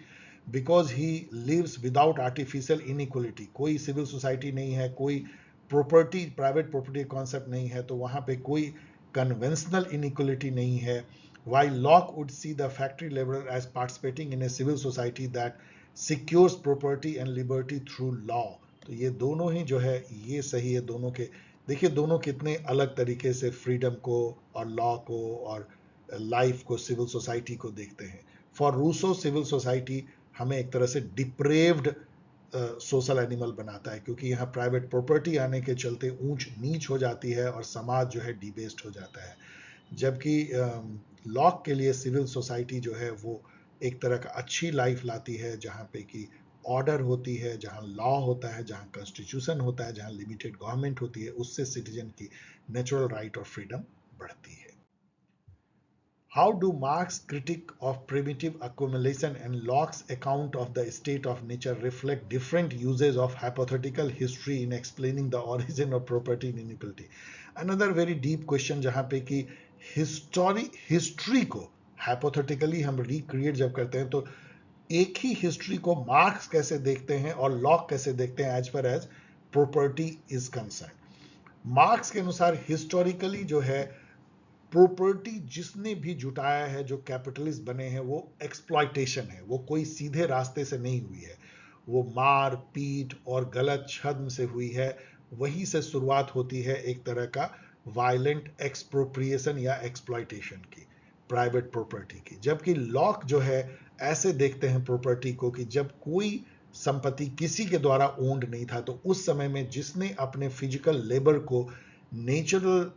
because he lives without artificial inequality. कोई सिविल सोसाइटी नहीं है, कोई प्रॉपर्टी, प्राइवेट प्रॉपर्टी कॉन्सेप्ट नहीं है, तो वहाँ पे कोई कन्वेंशनल इनइक्वलिटी नहीं है। While Locke would see the factory laborer as participating in a civil society that secures property and liberty through law। तो ये दोनों ही जो है ये सही है दोनों के। देखिए दोनों कितने अलग तरीके से फ्रीडम को और लॉ को और लाइफ को, सिविल सोसाइटी को देखते हैं। फॉर रूसो सिविल सोसाइटी हमें एक तरह से डिप्रेव्ड सोशल एनिमल बनाता है, क्योंकि यहाँ प्राइवेट प्रॉपर्टी आने के चलते ऊंच नीच हो जाती है और समाज जो है डिबेस्ड हो जाता है। जबकि लॉक के लिए सिविल सोसाइटी जो है वो एक तरह का अच्छी लाइफ लाती है, जहाँ पे कि ऑर्डर होती है, जहाँ लॉ होता है, जहाँ कॉन्स्टिट्यूशन होता है, जहाँ लिमिटेड गवर्नमेंट होती है, उससे सिटीजन की नेचुरल राइट और फ्रीडम बढ़ती है। How do Marx's critique of primitive accumulation and Locke's account of the state of nature reflect different uses of hypothetical history in explaining the origin of property and inequality? Another very deep question, जहाँ पे कि history को hypothetically हम recreate जब करते हैं, तो एक ही हिस्ट्री को मार्क्स कैसे देखते हैं और लॉक कैसे देखते हैं as per as property is concerned. मार्क्स के अनुसार हिस्टोरिकली जो है प्रॉपर्टी जिसने भी जुटाया है, जो कैपिटलिस्ट बने हैं, वो एक्सप्लॉयटेशन है, वो कोई सीधे रास्ते से नहीं हुई है, वो मार पीट और गलत छद्म से हुई है। वहीं से शुरुआत होती है एक तरह का वायलेंट एक्सप्रोप्रिएशन या एक्सप्लॉयटेशन की, प्राइवेट प्रॉपर्टी की। जबकि लॉक जो है ऐसे देखते हैं प्रॉपर्टी को कि जब कोई संपत्ति किसी के द्वारा ओन्ड नहीं था, तो उस समय में जिसने अपने फिजिकल लेबर को नेचुरल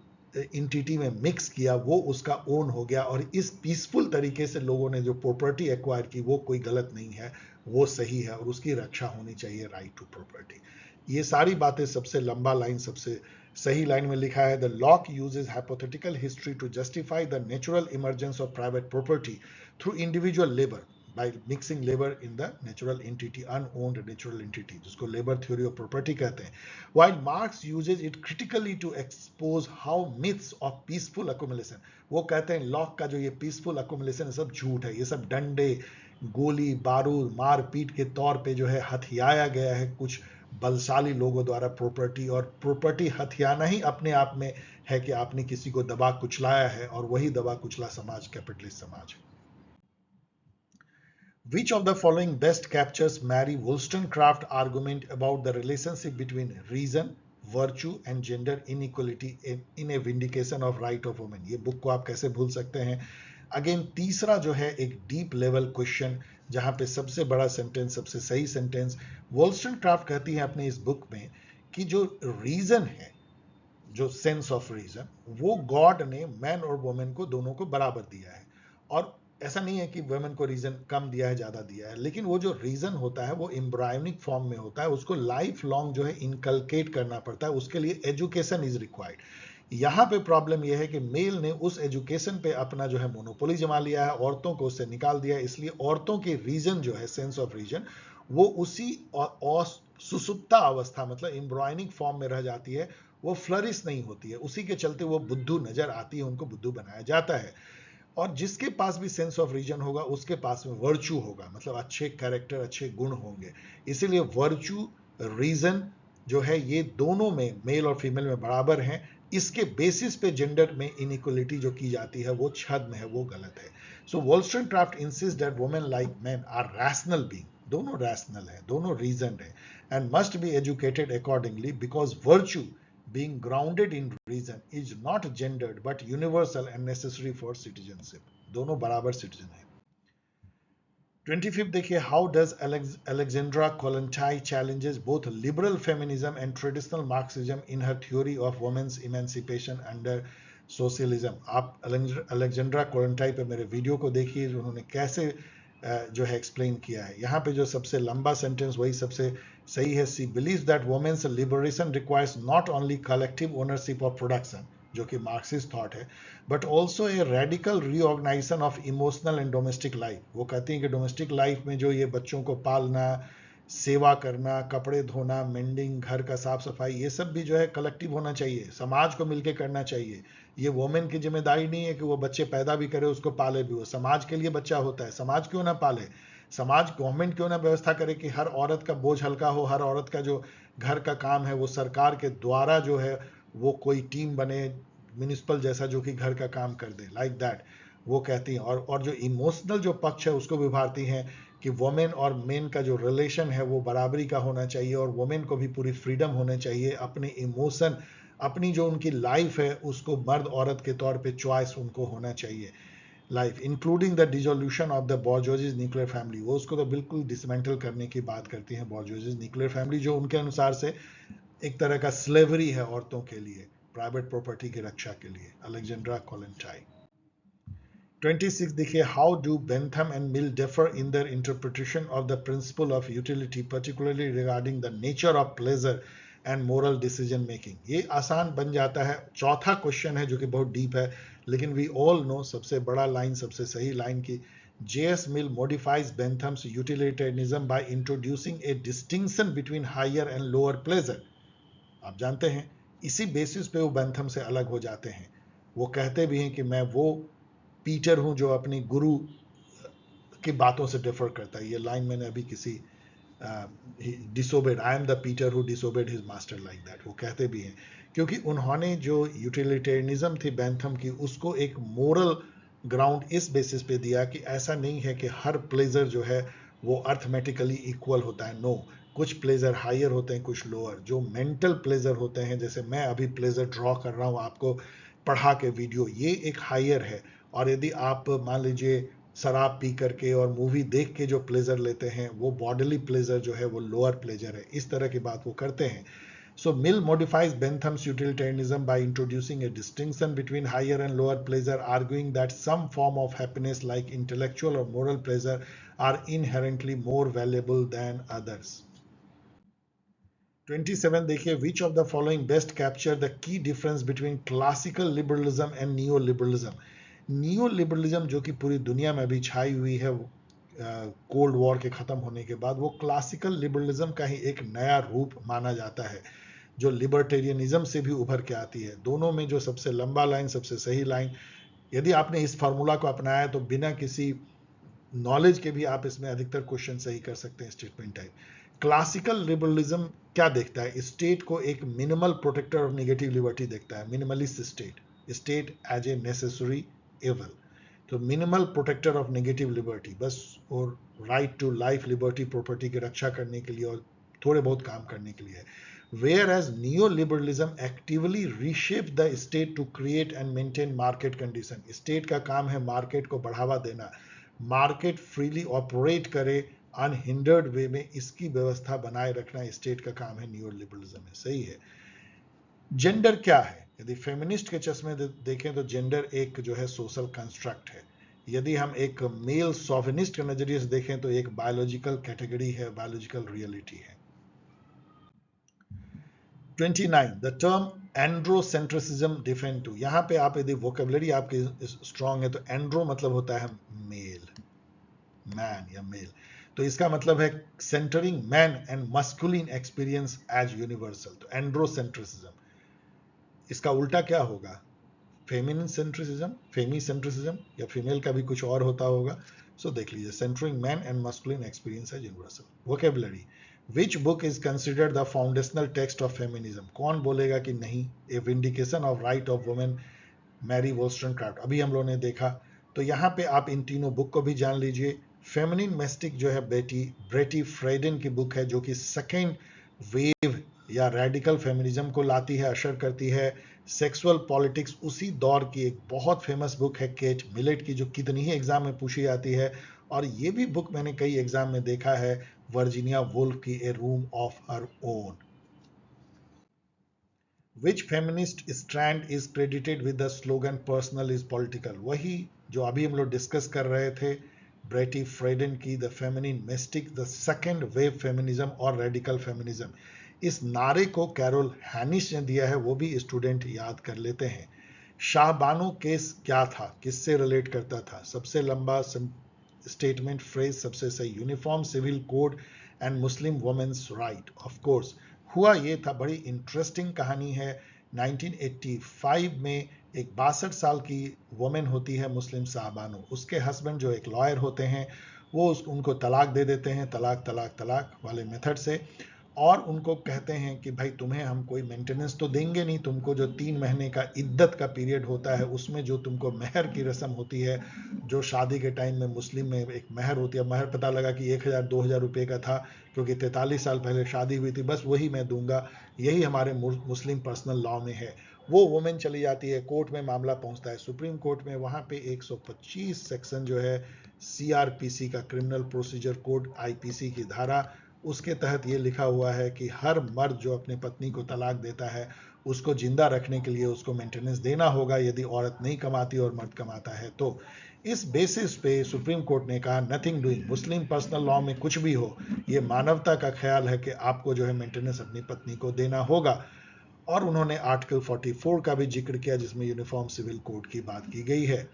इंटिटी में मिक्स किया वो उसका ओन हो गया, और इस पीसफुल तरीके से लोगों ने जो प्रॉपर्टी एक्वायर की वो कोई गलत नहीं है, वो सही है और उसकी रक्षा होनी चाहिए, राइट टू प्रॉपर्टी। ये सारी बातें सबसे लंबा लाइन, सबसे सही लाइन में लिखा है, the Locke uses hypothetical history to justify the natural emergence of private property through individual labour by mixing labor in the natural entity, unowned natural entity, जिसको labor theory of property कहते हैं. While Marx uses it critically to expose how myths of peaceful accumulation, वो कहते हैं lock का जो ये peaceful accumulation है सब झूठ है, ये सब डंडे गोली बारूद मारपीट के तौर पे जो है हथियाया गया है कुछ बलशाली लोगों द्वारा प्रॉपर्टी, और प्रॉपर्टी हथियाना ही अपने आप में है कि आपने किसी को दबा कुचलाया है, और वही दबा कुचला समाज कैपिटलिस्ट समाज है. Which of the following best captures Mary Wollstonecraft argument about the relationship between reason, virtue and gender inequality in a vindication of right of women? ये बुक को आप कैसे भूल सकते हैं? अगेन तीसरा जो है एक डीप लेवल क्वेश्चन, जहां पे सबसे बड़ा सेंटेंस, सबसे सही सेंटेंस, वोल्स्टनक्राफ्ट कहती है अपने इस बुक में कि जो रीजन है, जो सेंस ऑफ रीजन, वो गॉड ने मैन और वुमेन को दोनों को बराबर दिया है, और ऐसा नहीं है कि वुमेन को रीजन कम दिया है ज्यादा दिया है, लेकिन वो जो रीजन होता है वो एम्ब्रायोनिक फॉर्म में होता है, उसको लाइफ लॉन्ग जो है इनकलकेट करना पड़ता है, उसके लिए एजुकेशन इज रिक्वायर्ड. यहाँ पे प्रॉब्लम यह है कि मेल ने उस एजुकेशन पे अपना जो है मोनोपोली जमा लिया है, औरतों को उससे निकाल दिया है, इसलिए औरतों की रीजन जो है, सेंस ऑफ रीजन, वो उसी सुसुप्ता अवस्था मतलब एम्ब्रायोनिक फॉर्म में रह जाती है, वो फ्लरिश नहीं होती है, उसी के चलते वो बुद्धू नजर आती है, उनको बुद्धू बनाया जाता है. और जिसके पास भी सेंस ऑफ रीजन होगा उसके पास में वर्चू होगा, मतलब अच्छे कैरेक्टर, अच्छे गुण होंगे. इसीलिए वर्चू रीजन जो है ये दोनों में, मेल और फीमेल में बराबर हैं. इसके बेसिस पे जेंडर में इनइक्वलिटी जो की जाती है वो छद्म है, वो गलत है. So Wollstonecraft insist that women like men are rational being, दोनों रैशनल है, दोनों रीजन है, and must be educated accordingly, because virtue being grounded in reason is not gendered but universal and necessary for citizenship. दोनों बराबर citizen है. 25th देखिए, how does Alexandra Kollontai challenges both liberal feminism and traditional Marxism in her theory of women's emancipation under socialism. आप Alexandra Kollontai पे मेरे video को देखिए, उन्होंने कैसे जो है एक्सप्लेन किया है. यहाँ पे जो सबसे लंबा सेंटेंस वही सबसे सही है. She believes that women's liberation requires not only collective ownership of production, जो कि मार्क्सिस्ट थॉट है, but also a radical reorganisation of emotional and domestic life. वो कहती हैं कि डोमेस्टिक लाइफ में जो ये बच्चों को पालना, सेवा करना, कपड़े धोना, मेंडिंग, घर का साफ सफाई, ये सब भी जो है कलेक्टिव होना चाहिए, समाज को मिलकर करना चाहिए. ये वुमेन की जिम्मेदारी नहीं है कि वो बच्चे पैदा भी करे, उसको पाले भी. वो समाज के लिए बच्चा होता है, समाज क्यों ना पाले, समाज, गवर्नमेंट क्यों ना व्यवस्था करे कि हर औरत का बोझ हल्का हो, हर औरत का जो घर का काम है वो सरकार के द्वारा जो है वो कोई टीम बने, म्यूनिसिपल जैसा, जो कि घर का काम कर दे, लाइक दैट वो कहती हैं. और जो इमोशनल जो पक्ष है उसको भी उभारती हैं कि वुमेन और मेन का जो रिलेशन है वो बराबरी का होना चाहिए, और वुमेन को भी पूरी फ्रीडम होने चाहिए, अपने इमोशन, अपनी जो उनकी लाइफ है उसको मर्द औरत के तौर पे चॉइस उनको होना चाहिए, life including the dissolution of the bourgeois nuclear family. वो उसको तो बिल्कुल डिसमेंटल करने की बात करती हैं, बोर्जोइज न्यूक्लियर फैमिली, जो उनके अनुसार से एक तरह का स्लेवरी है औरतों के लिए, प्राइवेट प्रॉपर्टी की रक्षा के लिए. अलेक्जेंड्रा कोलेंटाई. 26 देखिए, how do Bentham and mill differ in their interpretation of the principle of utility, particularly regarding the nature of pleasure and moral decision making. ये आसान बन जाता है. चौथा क्वेश्चन है जो कि बहुत डीप है, लेकिन वी ऑल नो सबसे बड़ा लाइन, सबसे सही लाइन की, J.S. Mill modifies Bentham's utilitarianism by introducing a distinction between higher and lower pleasure. आप जानते हैं इसी बेसिस पे वो बेंथम से अलग हो जाते हैं. वो कहते भी हैं कि मैं वो पीटर हूं जो अपनी गुरु की बातों से डिफर करता है. ये लाइन मैंने अभी किसी disobeyed, I am the Peter who disobeyed his master, like that, वो कहते भी हैं, क्योंकि उन्होंने जो यूटिलिटेरियनिज्म थी बेंथम की, उसको एक मोरल ग्राउंड इस बेसिस पे दिया कि ऐसा नहीं है कि हर प्लेजर जो है वो अर्थमेटिकली इक्वल होता है, नो, कुछ प्लेजर हायर होते हैं, कुछ लोअर। जो मेंटल प्लेजर होते हैं, जैसे मैं अभी प्लेजर ड्रॉ कर रहा हूँ आपको पढ़ा के वीडियो, ये एक हायर है। और यदि आप मान लीजिए शराब पी करके और मूवी देख के जो प्लेजर लेते हैं, वो बॉडीली प्लेजर जो है वो लोअर प्लेजर है, इस तरह की बात वो करते हैं। So Mill modifies Bentham's utilitarianism by introducing a distinction between higher and lower pleasure, arguing that some form of happiness like intellectual or moral pleasure are inherently more valuable than others. 27 देखिए, which of the following best capture the key difference between classical liberalism and neoliberalism? नियोलिबरलिज्म जो कि पूरी दुनिया में अभी छाई हुई है कोल्ड वॉर के खत्म होने के बाद, वो क्लासिकल लिबरलिज्म का ही एक नया रूप माना जाता है, जो लिबर्टेरियनिज्म से भी उभर के आती है। दोनों में जो सबसे लंबा लाइन, सबसे सही लाइन, यदि आपने इस फार्मूला को अपनाया तो बिना किसी नॉलेज के भी आप इसमें अधिकतर क्वेश्चन सही कर सकते हैं स्टेटमेंट टाइप। क्लासिकल लिबरलिज्म क्या देखता है? स्टेट को एक minimal protector of negative liberty देखता है, minimalist state, state as a necessary evil. तो minimal protector of negative liberty, बस और right to life, liberty, property की रक्षा करने के लिए और थोड़े बहुत काम करने के लिए है। Whereas neoliberalism actively reshape the state to create and maintain market condition. State का काम है मार्केट को बढ़ावा देना, मार्केट फ्रीली ऑपरेट करे अनहिंडर्ड वे में, इसकी व्यवस्था बनाए रखना स्टेट का काम है, नियोलिबरलिज्म में। सही है। जेंडर क्या है? यदि फेमिनिस्ट के चश्मे देखें तो जेंडर एक जो है सोशल कंस्ट्रक्ट है। यदि हम एक मेल सोविनिस्ट के नजरिए से देखें तो एक बायोलॉजिकल कैटेगरी है, बायोलॉजिकल रियलिटी है। 29 द टर्म एंड्रोसेंट्रिसिज्म डिफाइन टू, यहां पे आप यदि वोकेबलरी आपकी स्ट्रांग है तो एंड्रो मतलब होता है मेल, मैन या मेल, तो इसका मतलब है centring man and masculine experience as universal. तो एंड्रोसेंट्रिसिज्म, इसका उल्टा क्या होगा? फेमिनिन सेंट्रिसिज्म, फेमी सेंट्रिसिज्म, या फीमेल का भी कुछ और होता होगा। सो देख लीजिए, centring man and masculine experience as universal. Vocabulary, Which book is considered the foundational text of feminism? कौन बोलेगा कि नहीं? A Vindication of Right of Women, Mary Wollstonecraft, अभी हम लोगों ने देखा। तो यहाँ पे आप इन तीनों बुक को भी जान लीजिए। फेमिनिन मिस्टिक जो है ब्रेटी फ्रेडन की बुक है, जो कि सेकेंड वेव या रेडिकल फेमिनिज्म को लाती है, अशर करती है। सेक्सुअल पॉलिटिक्स उसी दौर की एक बहुत फेमस बुक है केट मिलेट की, जो कितनी ही एग्जाम में पूछी जाती है, और ये भी बुक मैंने कई एग्जाम में देखा है, वर्जीनिया वुल्फ की a room of her own. Which feminist strand is credited with the slogan personal is political? वही जो अभी हम लोग डिस्कस कर रहे थे, ब्रेटी फ्रेडन की the feminine mistake, the second wave feminism और रेडिकल फेमिनिज्म। इस नारे को कैरोल हैनिश ने दिया है, वो भी स्टूडेंट याद कर लेते हैं। शाहबानो केस क्या था, किससे रिलेट करता था? सबसे लंबा स्टेटमेंट फ्रेज, सबसे सही, uniform civil code and Muslim women's right. Of course हुआ ये था, बड़ी इंटरेस्टिंग कहानी है। 1985 में एक 62 साल की वुमेन होती है मुस्लिम साहबानो, उसके हस्बैंड जो एक लॉयर होते हैं, वो उनको तलाक दे देते हैं, तलाक तलाक तलाक वाले मेथड से, और उनको कहते हैं कि भाई तुम्हें हम कोई मेंटेनेंस तो देंगे नहीं, तुमको जो 3 महीने का इद्दत का पीरियड होता है उसमें जो तुमको महर की रस्म होती है, जो शादी के टाइम में मुस्लिम में एक महर होती है, महर पता लगा कि 1000-2000 रुपये का था, क्योंकि 43 साल पहले शादी हुई थी, बस वही मैं दूंगा, यही हमारे मुस्लिम पर्सनल लॉ में है। वो वुमेन चली जाती है, कोर्ट में मामला पहुंचता है सुप्रीम कोर्ट में, वहां पे 125 सेक्शन जो है सीआरपीसी का, क्रिमिनल प्रोसीजर कोड, आईपीसी की धारा, उसके तहत ये लिखा हुआ है कि हर मर्द जो अपने पत्नी को तलाक देता है, उसको जिंदा रखने के लिए उसको मेंटेनेंस देना होगा, यदि औरत नहीं कमाती और मर्द कमाता है तो। इस बेसिस पे सुप्रीम कोर्ट ने कहा नथिंग डूइंग, मुस्लिम पर्सनल लॉ में कुछ भी हो, ये मानवता का ख्याल है कि आपको जो है मेंटेनेंस अपनी पत्नी को देना होगा। और उन्होंने आर्टिकल 44 का भी जिक्र किया, जिसमें यूनिफॉर्म सिविल कोड की बात की गई है।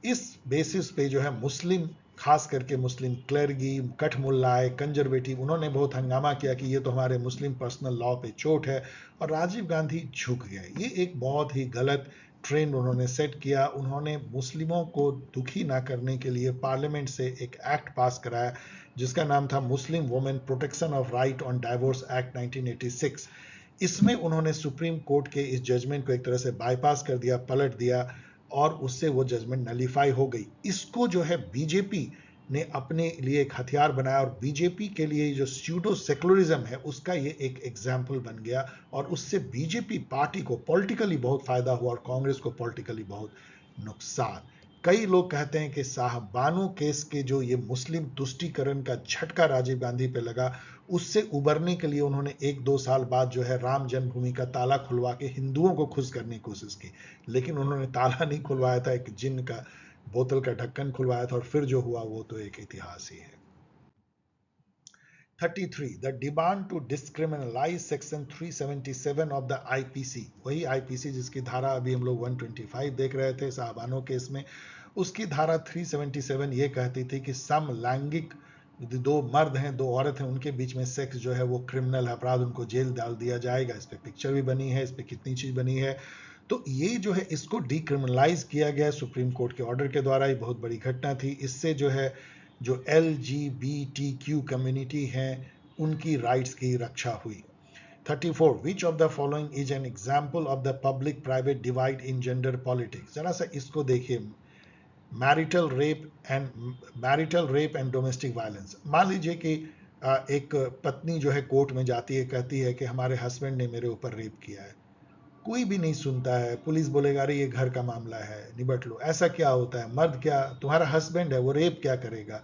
इस बेसिस पे जो है मुस्लिम, खास करके मुस्लिम क्लर्गी, कठमुल्लाए, कंजर्वेटिव, उन्होंने बहुत हंगामा किया कि ये तो हमारे मुस्लिम पर्सनल लॉ पे चोट है, और राजीव गांधी झुक गए। ये एक बहुत ही गलत ट्रेंड उन्होंने सेट किया। उन्होंने मुस्लिमों को दुखी ना करने के लिए पार्लियामेंट से एक एक्ट पास कराया, जिसका नाम था Muslim women protection of right on divorce act 1986। इसमें उन्होंने सुप्रीम कोर्ट के इस जजमेंट को एक तरह से बाईपास कर दिया, पलट दिया, और उससे वो जजमेंट नलीफाई हो गई। इसको जो है बीजेपी ने अपने लिए एक हथियार बनाया, और बीजेपी के लिए जो स्यूडो सेकुलरिज्म है उसका ये एक एग्जाम्पल बन गया, और उससे बीजेपी पार्टी को पॉलिटिकली बहुत फायदा हुआ और कांग्रेस को पॉलिटिकली बहुत नुकसान। कई लोग कहते हैं कि साहबानो केस के जो ये मुस्लिम तुष्टीकरण का झटका राजीव गांधी पे लगा, उससे उबरने के लिए उन्होंने 1-2 साल बाद जो है राम जन्मभूमि का ताला खुलवा के हिंदुओं को खुश करने की कोशिश की, लेकिन उन्होंने ताला नहीं खुलवाया था, एक जिन का बोतल का ढक्कन खुलवाया था, और फिर जो हुआ वो तो एक इतिहास ही है। 33 the demand to decriminalise section 377 of the IPC, वही आईपीसी जिसकी धारा अभी हम लोग 125 देख रहे थे साहबानो केस में, उसकी धारा 377 ये कहती थी कि समलैंगिक, दो मर्द हैं दो औरत हैं, उनके बीच में सेक्स जो है वो क्रिमिनल अपराध, उनको जेल डाल दिया जाएगा। इस पे पिक्चर भी बनी है, इस पे कितनी चीज बनी है। तो ये जो है इसको डिक्रिमिनलाइज किया गया सुप्रीम कोर्ट के ऑर्डर के द्वारा, ये बहुत बड़ी घटना थी। इससे जो है जो LGBTQ कम्युनिटी हैं उनकी राइट्स की रक्षा हुई। 34 विच of the following is an example of the public private divide in gender politics. जरा सा इसको देखिए, marital rape and domestic violence. मान लीजिए कि एक पत्नी जो है कोर्ट में जाती है, कहती है कि हमारे हस्बैंड ने मेरे ऊपर रेप किया है, कोई भी नहीं सुनता है, पुलिस बोलेगा अरे ये घर का मामला है, निबट लो। ऐसा क्या होता है, मर्द क्या, तुम्हारा हस्बैंड है, वो रेप क्या करेगा।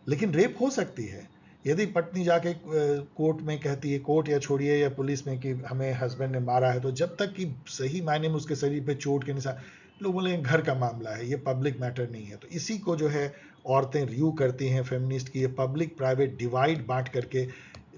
लेकिन रेप हो सकती है। यदि पत्नी जाके कोर्ट में कहती है, कोर्ट या छोड़िए या पुलिस में, कि हमें हस्बैंड ने मारा है, तो जब तक कि सही मायने में उसके शरीर पे चोट के निशान, लोग बोले घर का मामला है, ये पब्लिक मैटर नहीं है। तो इसी को जो है औरतें रिव्यू करती हैं फेमिनिस्ट की, ये पब्लिक प्राइवेट डिवाइड बांट करके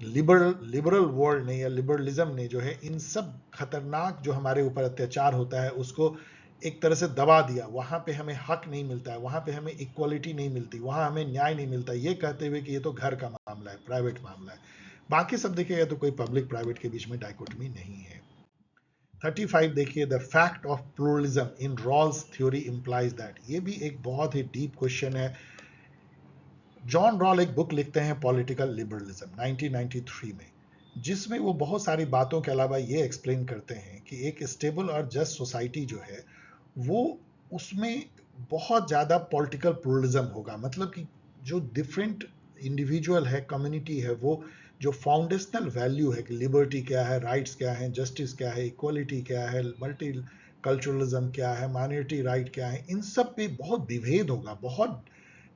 लिबरल वर्ल्ड ने या लिबरलिज्म ने जो है इन सब खतरनाक जो हमारे ऊपर अत्याचार होता है उसको एक तरह से दबा दिया। वहां पे हमें हक नहीं मिलता है, वहां पे हमें इक्वालिटी नहीं मिलती, वहां हमें न्याय नहीं मिलता, ये कहते हुए कि ये तो घर का मामला है, प्राइवेट मामला है। बाकी सब देखिएगा तो कोई पब्लिक प्राइवेट के बीच में डाइकोटमी नहीं है। 35 देखिए, the fact of pluralism in Rawls theory implies that. ये भी एक बहुत ही डीप क्वेश्चन है। जॉन रॉल एक बुक लिखते हैं पॉलिटिकल लिबरलिज्म 1993 में, जिसमें वो बहुत सारी बातों के अलावा ये एक्सप्लेन करते हैं कि एक स्टेबल और जस्ट सोसाइटी जो है वो, उसमें बहुत ज़्यादा पॉलिटिकल प्लूरलिज्म होगा। मतलब कि जो डिफरेंट इंडिविजुअल है, कम्युनिटी है, वो जो फाउंडेशनल वैल्यू है कि लिबर्टी क्या है, राइट्स क्या है, जस्टिस क्या है, इक्वलिटी क्या है, मल्टी कल्चरलिज्म क्या है, माइनॉरिटी राइट क्या है, इन सब पे बहुत विभेद होगा, बहुत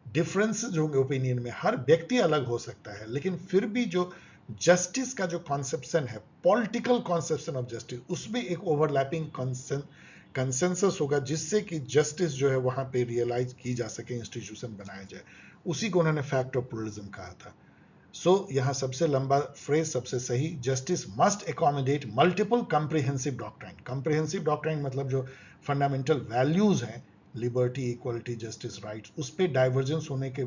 डिफरेंसेस होंगे ओपिनियन में। हर व्यक्ति अलग हो सकता है, लेकिन फिर भी जो जस्टिस का जो कॉन्सेप्शन है, पॉलिटिकल कॉन्सेप्शन ऑफ जस्टिस, उसमें एक ओवरलैपिंग कंसेंसस होगा, जिससे कि जस्टिस जो है वहां पे रियलाइज की जा सके, इंस्टीट्यूशन बनाया जाए। उसी को उन्होंने फैक्ट ऑफ प्लूरलिज्म कहा था। सो यहां सबसे लंबा फ्रेज सबसे सही, justice must accommodate multiple comprehensive doctrine. Comprehensive doctrine मतलब जो फंडामेंटल वैल्यूज हैं, लिबर्टी, इक्वलिटी, जस्टिस, राइट्स, उस पर डाइवर्जेंस होने के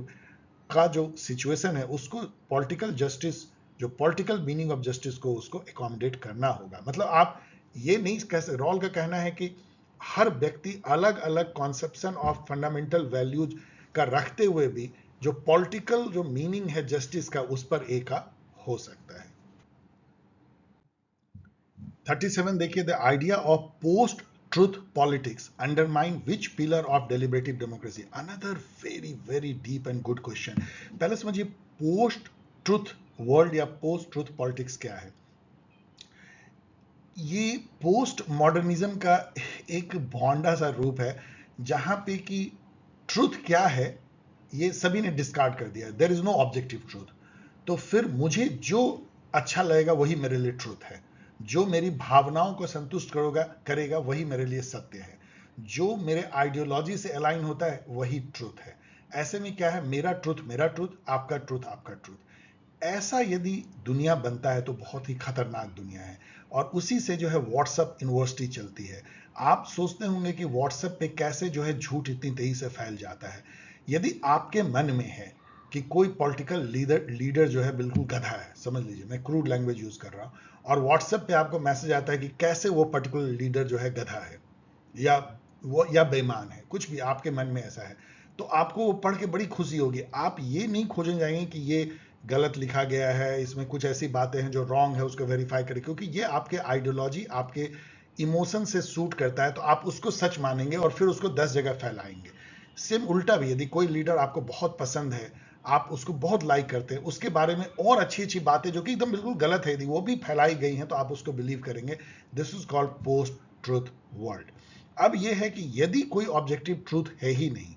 का जो सिचुएशन है उसको पॉलिटिकल जस्टिस, जो पॉलिटिकल मीनिंग ऑफ जस्टिस को उसको एकोमोडेट करना होगा। मतलब आप ये नहीं कह सकते, रॉल का कहना है कि हर व्यक्ति अलग अलग कॉन्सेप्शन ऑफ फंडामेंटल वैल्यूज का रखते हुए भी जो पॉलिटिकल जो मीनिंग है जस्टिस का, उस पर एक हो सकता है। 37 देखिए, the idea of post truth politics undermine which pillar of deliberative democracy. Another very very deep and good question. पहले समझिए पोस्ट ट्रूथ वर्ल्ड या पोस्ट ट्रूथ पॉलिटिक्स क्या है। ये पोस्ट मॉडर्निज्म का एक भौंडा सा रूप है, जहां पे कि ट्रूथ क्या है ये सभी ने डिस्कार्ड कर दिया, there is no objective truth. तो फिर मुझे जो अच्छा लगेगा वही मेरे लिए ट्रूथ है, जो मेरी भावनाओं को संतुष्ट करेगा वही मेरे लिए सत्य है, जो मेरे आइडियोलॉजी से अलाइन होता है वही ट्रूथ है। ऐसे में क्या है, मेरा ट्रूथ, आपका ट्रूथ आपका ट्रूथ। ऐसा यदि दुनिया बनता है तो बहुत ही खतरनाक दुनिया है। और उसी से जो है व्हाट्सएप यूनिवर्सिटी चलती है। आप सोचते होंगे कि व्हाट्सएप पे कैसे जो है झूठ इतनी तेजी से फैल जाता है। यदि आपके मन में है कि कोई पॉलिटिकल लीडर जो है बिल्कुल गधा है, समझ लीजिए, मैं क्रूड लैंग्वेज यूज कर रहा हूं, और व्हाट्सएप पे आपको मैसेज आता है कि कैसे वो पर्टिकुलर लीडर जो है गधा है या बेईमान है, कुछ भी आपके मन में ऐसा है, तो आपको वो पढ़ के बड़ी खुशी होगी। आप ये नहीं खोजने जाएंगे कि ये गलत लिखा गया है, इसमें कुछ ऐसी बातें हैं जो रॉन्ग है, उसको वेरीफाई करें, क्योंकि ये आपके आइडियोलॉजी, आपके इमोशन से सूट करता है, तो आप उसको सच मानेंगे और फिर उसको 10 जगह फैलाएंगे। सेम उल्टा भी, यदि कोई लीडर आपको बहुत पसंद है, आप उसको बहुत लाइक करते हैं, उसके बारे में और अच्छी अच्छी बातें जो कि एकदम बिल्कुल गलत है, यदि वो भी फैलाई गई हैं, तो आप उसको बिलीव करेंगे। This is called post truth world. अब यह है कि यदि कोई ऑब्जेक्टिव ट्रूथ है ही नहीं,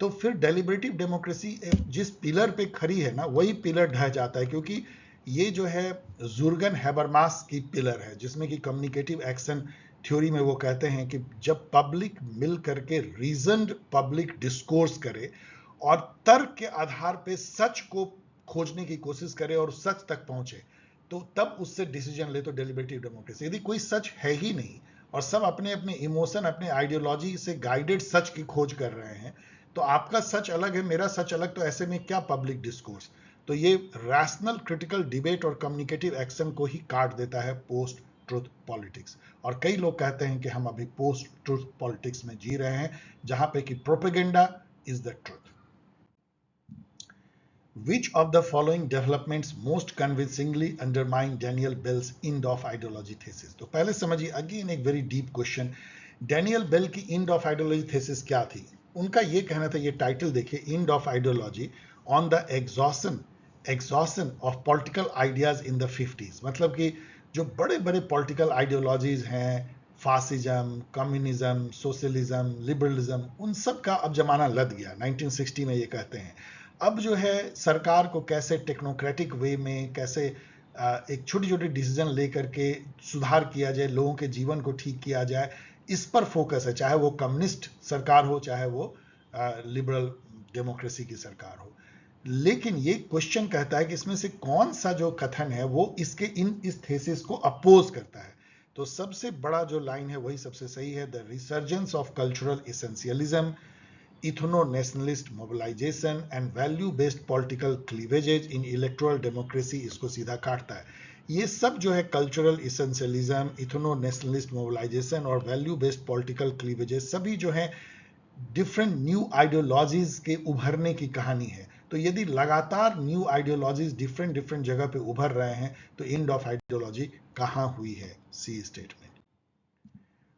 तो फिर डेलिबरेटिव डेमोक्रेसी जिस पिलर पे खड़ी है ना, वही पिलर ढह जाता है, क्योंकि ये जो है जुर्गन हैबरमास की पिलर है, जिसमें कि कम्युनिकेटिव एक्शन थ्योरी में वो कहते हैं कि जब पब्लिक मिल करके रीजन्ड पब्लिक डिस्कोर्स करे और तर्क के आधार पे सच को खोजने की कोशिश करे और सच तक पहुंचे, तो तब उससे डिसीजन ले, तो डेलिबरेटिव डेमोक्रेसी। यदि कोई सच है ही नहीं और सब अपने अपने इमोशन, अपने आइडियोलॉजी से गाइडेड सच की खोज कर रहे हैं, तो आपका सच अलग है, मेरा सच अलग, तो ऐसे में क्या पब्लिक डिस्कोर्स? तो ये रैशनल क्रिटिकल डिबेट और कम्युनिकेटिव एक्शन को ही काट देता है पोस्ट ट्रुथ पॉलिटिक्स। और कई लोग कहते हैं कि हम अभी पोस्ट ट्रुथ पॉलिटिक्स में जी रहे हैं, जहां पे कि propaganda is the truth. Which of the following developments most convincingly undermine Daniel Bell's end of ideology thesis? तो पहले समझिए, अगेन एक very deep question. Daniel Bell की एंड ऑफ आइडियोलॉजी थीसिस क्या थी? उनका ये कहना था, ये टाइटल देखिए, end of ideology on the exhaustion of political ideas in the 50s। मतलब कि जो बड़े बड़े पॉलिटिकल आइडियोलॉजीज हैं, फासिज्म, कम्युनिज्म, सोशलिज्म, लिबरलिज्म, उन सब का अब जमाना लद गया। 1960 में ये कहते हैं, अब जो है सरकार को कैसे टेक्नोक्रेटिक वे में, कैसे एक छोटी छोटी डिसीजन लेकर के सुधार किया जाए, लोगों के जीवन को ठीक किया जाए, इस पर फोकस है, चाहे वो कम्युनिस्ट सरकार हो, चाहे वो लिबरल डेमोक्रेसी की सरकार हो। लेकिन ये क्वेश्चन कहता है कि इसमें से कौन सा जो कथन है वो इस थेसिस को अपोज करता है। तो सबसे बड़ा जो लाइन है वही सबसे सही है, the resurgence of cultural essentialism, ethno nationalist mobilisation and value based political cleavages in electoral democracy, इसको सीधा काटता है। ये सब जो है कल्चरल इसेंशियलिज्म, इथनो-नेशनलिस्ट मोबिलाइजेशन और वैल्यू बेस्ड पॉलिटिकल क्लीवेजेज, सभी जो है डिफरेंट न्यू आइडियोलॉजीज के उभरने की कहानी है। तो यदि लगातार न्यू आइडियोलॉजीज डिफरेंट डिफरेंट जगह पे उभर रहे हैं, तो एंड ऑफ आइडियोलॉजी कहाँ हुई है? सी statement.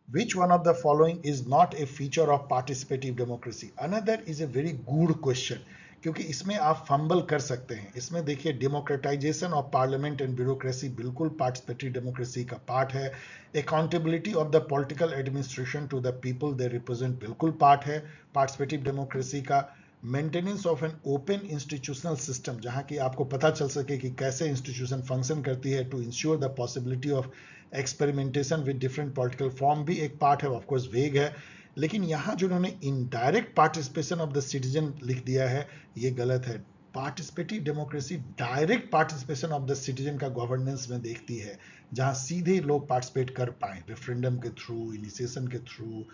Which one of the following is not a feature of participative democracy? Another is a very good question, क्योंकि इसमें आप फंबल कर सकते हैं। इसमें देखिए, democratization of parliament and bureaucracy बिल्कुल पार्टिसिपेटिव डेमोक्रेसी का पार्ट है। Accountability of the political administration to the people they represent बिल्कुल पार्ट है पार्टिसिपेटिव डेमोक्रेसी का। Maintenance of an open institutional system, जहां कि आपको पता चल सके कि कैसे इंस्टीट्यूशन फंक्शन करती है, to ensure the possibility of experimentation with different political form, भी एक पार्ट है, ऑफकोर्स वेग है। लेकिन यहाँ जो उन्होंने indirect participation of the citizen लिख दिया है, ये गलत है। Participative democracy direct participation of the citizen का गवर्नेंस में देखती है, जहां सीधे लोग पार्टिसिपेट कर पाए, रेफरेंडम के थ्रू, इनिशिएशन के थ्रू,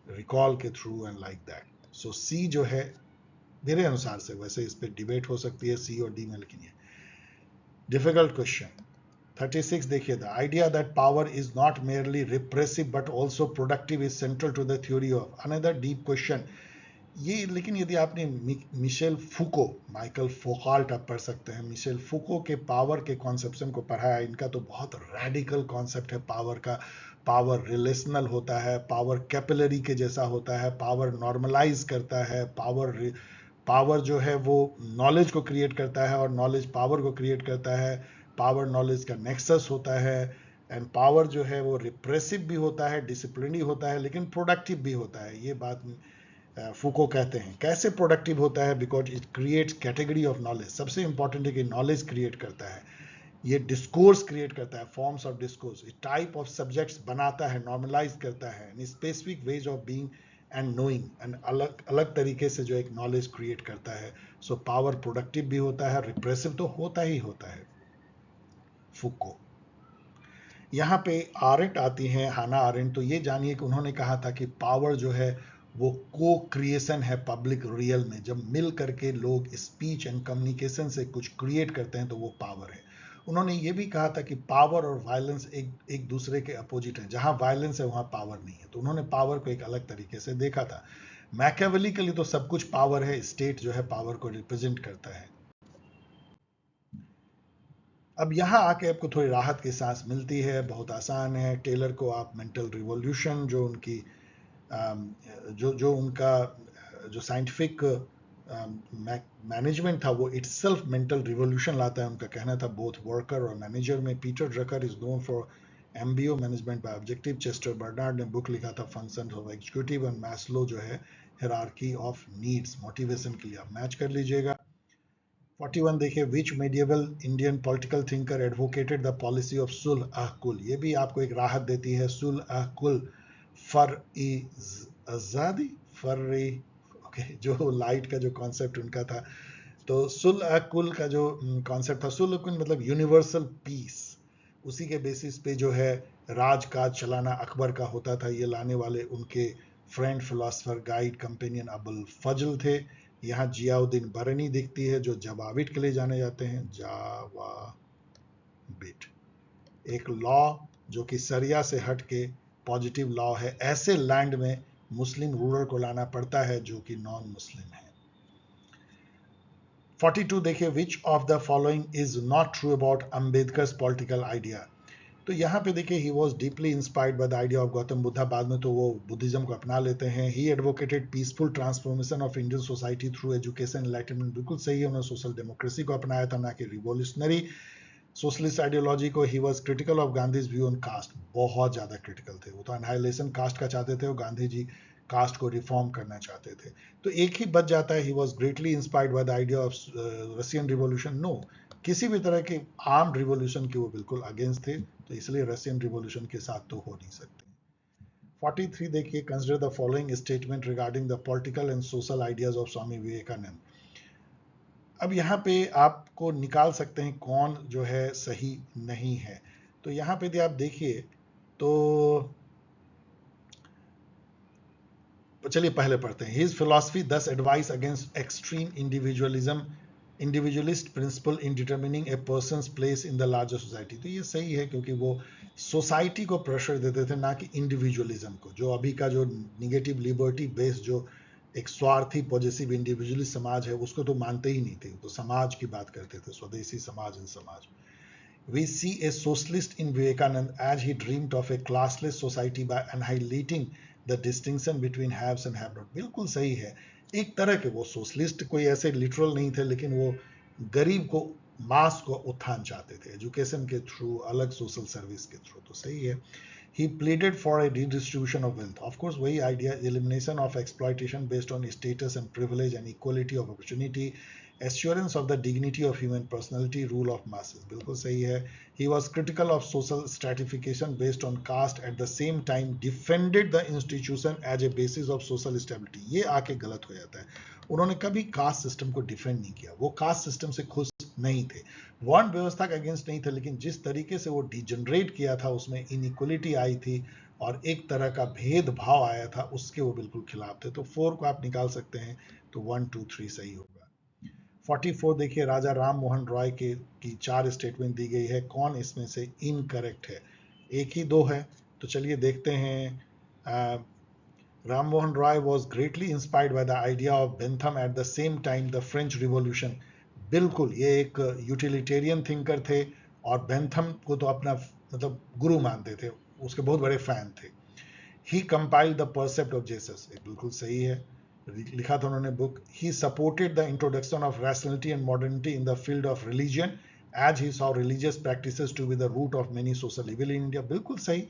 रिकॉल के थ्रू एंड लाइक दैट। सो सी जो है, मेरे अनुसार से, वैसे इस पर डिबेट हो सकती है सी और डी में, लेकिन ये डिफिकल्ट क्वेश्चन। 36 देखिए, the idea that power is not merely repressive but also productive is central to the theory of. Another deep question ये। लेकिन यदि आपने मिशेल फूको, माइकल फोकाल्ट आप पढ़ सकते हैं, मिशेल फूको के पावर के कॉन्सेप्शन को पढ़ा है, इनका तो बहुत रेडिकल कॉन्सेप्ट है पावर का। पावर रिलेशनल होता है, पावर कैपिलरी के जैसा होता है, पावर नॉर्मलाइज करता है, पावर जो है वो नॉलेज को क्रिएट करता है और नॉलेज पावर को क्रिएट करता है, पावर नॉलेज का नेक्सस होता है, एंड पावर जो है वो रिप्रेसिव भी होता है, डिसिप्लिनरी होता है, लेकिन प्रोडक्टिव भी होता है। ये बात फूको कहते हैं। कैसे प्रोडक्टिव होता है? Because it creates category of knowledge. सबसे इंपॉर्टेंट है कि नॉलेज क्रिएट करता है, ये डिस्कोर्स क्रिएट करता है, forms of discourse, type of subjects बनाता है, नॉर्मलाइज करता है, specific ways of being and knowing, and अलग अलग तरीके से जो एक नॉलेज क्रिएट करता है। सो पावर प्रोडक्टिव भी होता है, रिप्रेसिव तो होता ही होता है। फूको। यहाँ पे आरेंट आती हैं, हाना आरेंट। तो ये जानिए कि उन्होंने कहा था कि पावर जो है वो को क्रिएशन है पब्लिक रियल में। जब मिल करके लोग स्पीच एंड कम्युनिकेशन से कुछ क्रिएट करते हैं तो वो पावर है। उन्होंने ये भी कहा था कि पावर और वायलेंस एक दूसरे के अपोजिट है, जहां वायलेंस है वहां पावर नहीं है। तो उन्होंने पावर को एक अलग तरीके से देखा था। मैकियावेलिकली तो सब कुछ पावर है, स्टेट जो है पावर को रिप्रेजेंट करता है। अब यहाँ आके आपको थोड़ी राहत की सांस मिलती है, बहुत आसान है। टेलर को आप मेंटल रिवॉल्यूशन जो उनकी जो उनका जो साइंटिफिक मैनेजमेंट था वो इटसेल्फ मेंटल रिवॉल्यूशन लाता है। उनका कहना था बोथ वर्कर और मैनेजर में। Peter Drucker is known for MBO management by objective. Chester Barnard ने बुक लिखा था functions of executive. And Maslow जो है हायरार्की ऑफ नीड्स, मोटिवेशन के लिए आप मैच कर लीजिएगा। 41 देखिए, which medieval Indian political thinker advocated the policy of Sulh Kul. ये भी आपको एक राहत देती है। सुलह कुल फर ई आजादी फर ओके, जो लाइट का जो कॉन्सेप्ट उनका था। तो सुलह कुल का जो कॉन्सेप्ट था, सुलह कुल मतलब यूनिवर्सल पीस, उसी के बेसिस पे जो है राज काज चलाना अकबर का होता था। ये लाने वाले उनके friend, philosopher, guide, companion Abul Fazl थे। यहाँ जियाउद्दीन बरनी दिखती है जो जवाबिट के लिए जाने जाते हैं। जावाबिट एक लॉ जो कि सरिया से हट के पॉजिटिव लॉ है। ऐसे लैंड में मुस्लिम रूलर को लाना पड़ता है जो कि नॉन मुस्लिम है। 42 देखिए, which of the following is not true about Ambedkar political idea. तो यहाँ पे देखिए, he was deeply inspired by the idea of Gautam Buddha. बाद में तो वो बुद्धिज्म को अपना लेते हैं। ही advocated peaceful transformation of Indian society through education enlightenment. बिल्कुल सही है, उन्होंने सोशल डेमोक्रेसी को अपनाया था, ना कि रिवोल्यूशनरी सोशलिस्ट आइडियोलॉजी को। He was critical of Gandhi's view on caste. बहुत ज्यादा क्रिटिकल थे वो, तो अनहाइलेशन कास्ट का चाहते थे, और गांधी जी कास्ट को रिफॉर्म करना चाहते थे। तो एक ही बच जाता है, he was greatly inspired by the idea of Russian revolution. No, किसी भी तरह के आर्म रिवोल्यूशन के वो बिल्कुल अगेंस्ट थे, तो इसलिए रशियन रिवोल्यूशन के साथ तो हो नहीं सकते। 43 देखिए, consider the following statement regarding the political and social ideas of Swami Vivekananda. अब यहाँ पे आपको निकाल सकते हैं कौन जो है सही नहीं है। तो यहाँ पे यदि आप देखिए तो चलिए पहले पढ़ते हैं। His philosophy does advise against extreme individualism, individualist principle in determining a person's place in the larger society. तो ये सही है, क्योंकि वो सोसाइटी को प्रेशर देते थे, ना कि इंडिविजुअलिज्म को। जो अभी का जो निगेटिव लिबर्टी बेस्ड जो एक स्वार्थी पॉजिटिव इंडिविजुअलिस्ट समाज है, उसको तो मानते ही नहीं थे, तो समाज की बात करते थे, स्वदेशी समाज इन समाज। We see a socialist in Vivekanand as he dreamed of a classless society by annihilating the distinction between haves and have not। बिल्कुल सही है, एक तरह के वो सोशलिस्ट कोई ऐसे लिटरल नहीं थे, लेकिन वो गरीब को, मास को उत्थान चाहते थे, एजुकेशन के थ्रू, अलग सोशल सर्विस के थ्रू। तो सही है। He pleaded for a redistribution of wealth. Of course, वही idea, elimination of exploitation based on status and privilege and equality of opportunity, assurance of the dignity of human personality, rule of masses. बिल्कुल सही है। He was critical of social stratification based on caste, at the same time defended the institution as a basis of social stability। ये आके गलत हो जाता है, उन्होंने कभी कास्ट सिस्टम को डिफेंड नहीं किया, वो कास्ट सिस्टम से खुश नहीं थे, वर्ण व्यवस्था के अगेंस्ट नहीं थे, लेकिन जिस तरीके से वो डिजनरेट किया था, उसमें इनइक्वलिटी आई थी और एक तरह का भेदभाव आया था, उसके वो बिल्कुल खिलाफ थे। तो 4 को आप निकाल सकते हैं, तो 1 2 3 सही होगा। 44 देखिए, राजा राम मोहन रॉय के की 4 स्टेटमेंट दी गई है, कौन इसमें से इनकरेक्ट है? एक ही 2 है, तो चलिए देखते हैं। Ram Mohan Roy was greatly inspired by the idea of Bentham at the same time the French Revolution। बिल्कुल, ये एक यूटिलिटेरियन थिंकर थे, और बेंथम को तो अपना मतलब गुरु मानते थे, उसके बहुत बड़े फैन थे। ही कंपाइल्ड द परसेप्ट ऑफ जेसस, ये बिल्कुल सही है, लिखा था उन्होंने book. He supported the introduction of rationality and modernity in the field of religion, as he saw religious practices to be the root of many social evil in India। बिल्कुल सही।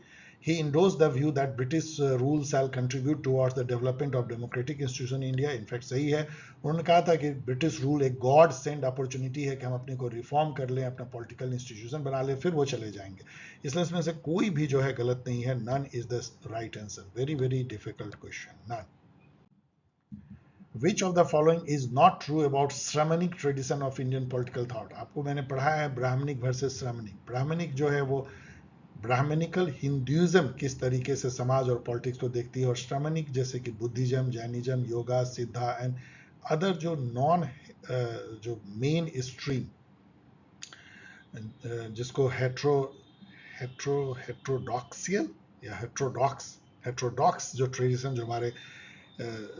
He endorsed the view that British rule shall contribute towards the development of democratic institution in India। In fact सही है, उन्होंने कहा था कि British rule एक God send opportunity है कि हम अपने को रिफॉर्म कर लें, अपना पॉलिटिकल इंस्टीट्यूशन बना लें, फिर वो चले जाएंगे। इसलिए इसमें से कोई भी जो है गलत नहीं है। None is the right answer. Very very difficult question, none. Which of the following is not true about Shramanic tradition of Indian political thought? आपको मैंने पढ़ाया है ब्राह्मणिक वर्सेस श्रमणिक। ब्राह्मणिक जो है वो ब्राह्मणिकल हिंदुइज्म किस तरीके से समाज और पॉलिटिक्स को देखती है, और श्रमणिक जैसे कि बुद्धिज्म, जैनिज्म, योगा, सिद्धा एंड अदर जो नॉन जो मेन स्ट्रीम, जिसको हेट्रोडॉक्सियल या हेट्रोडॉक्स जो ट्रेडिशन जो हमारे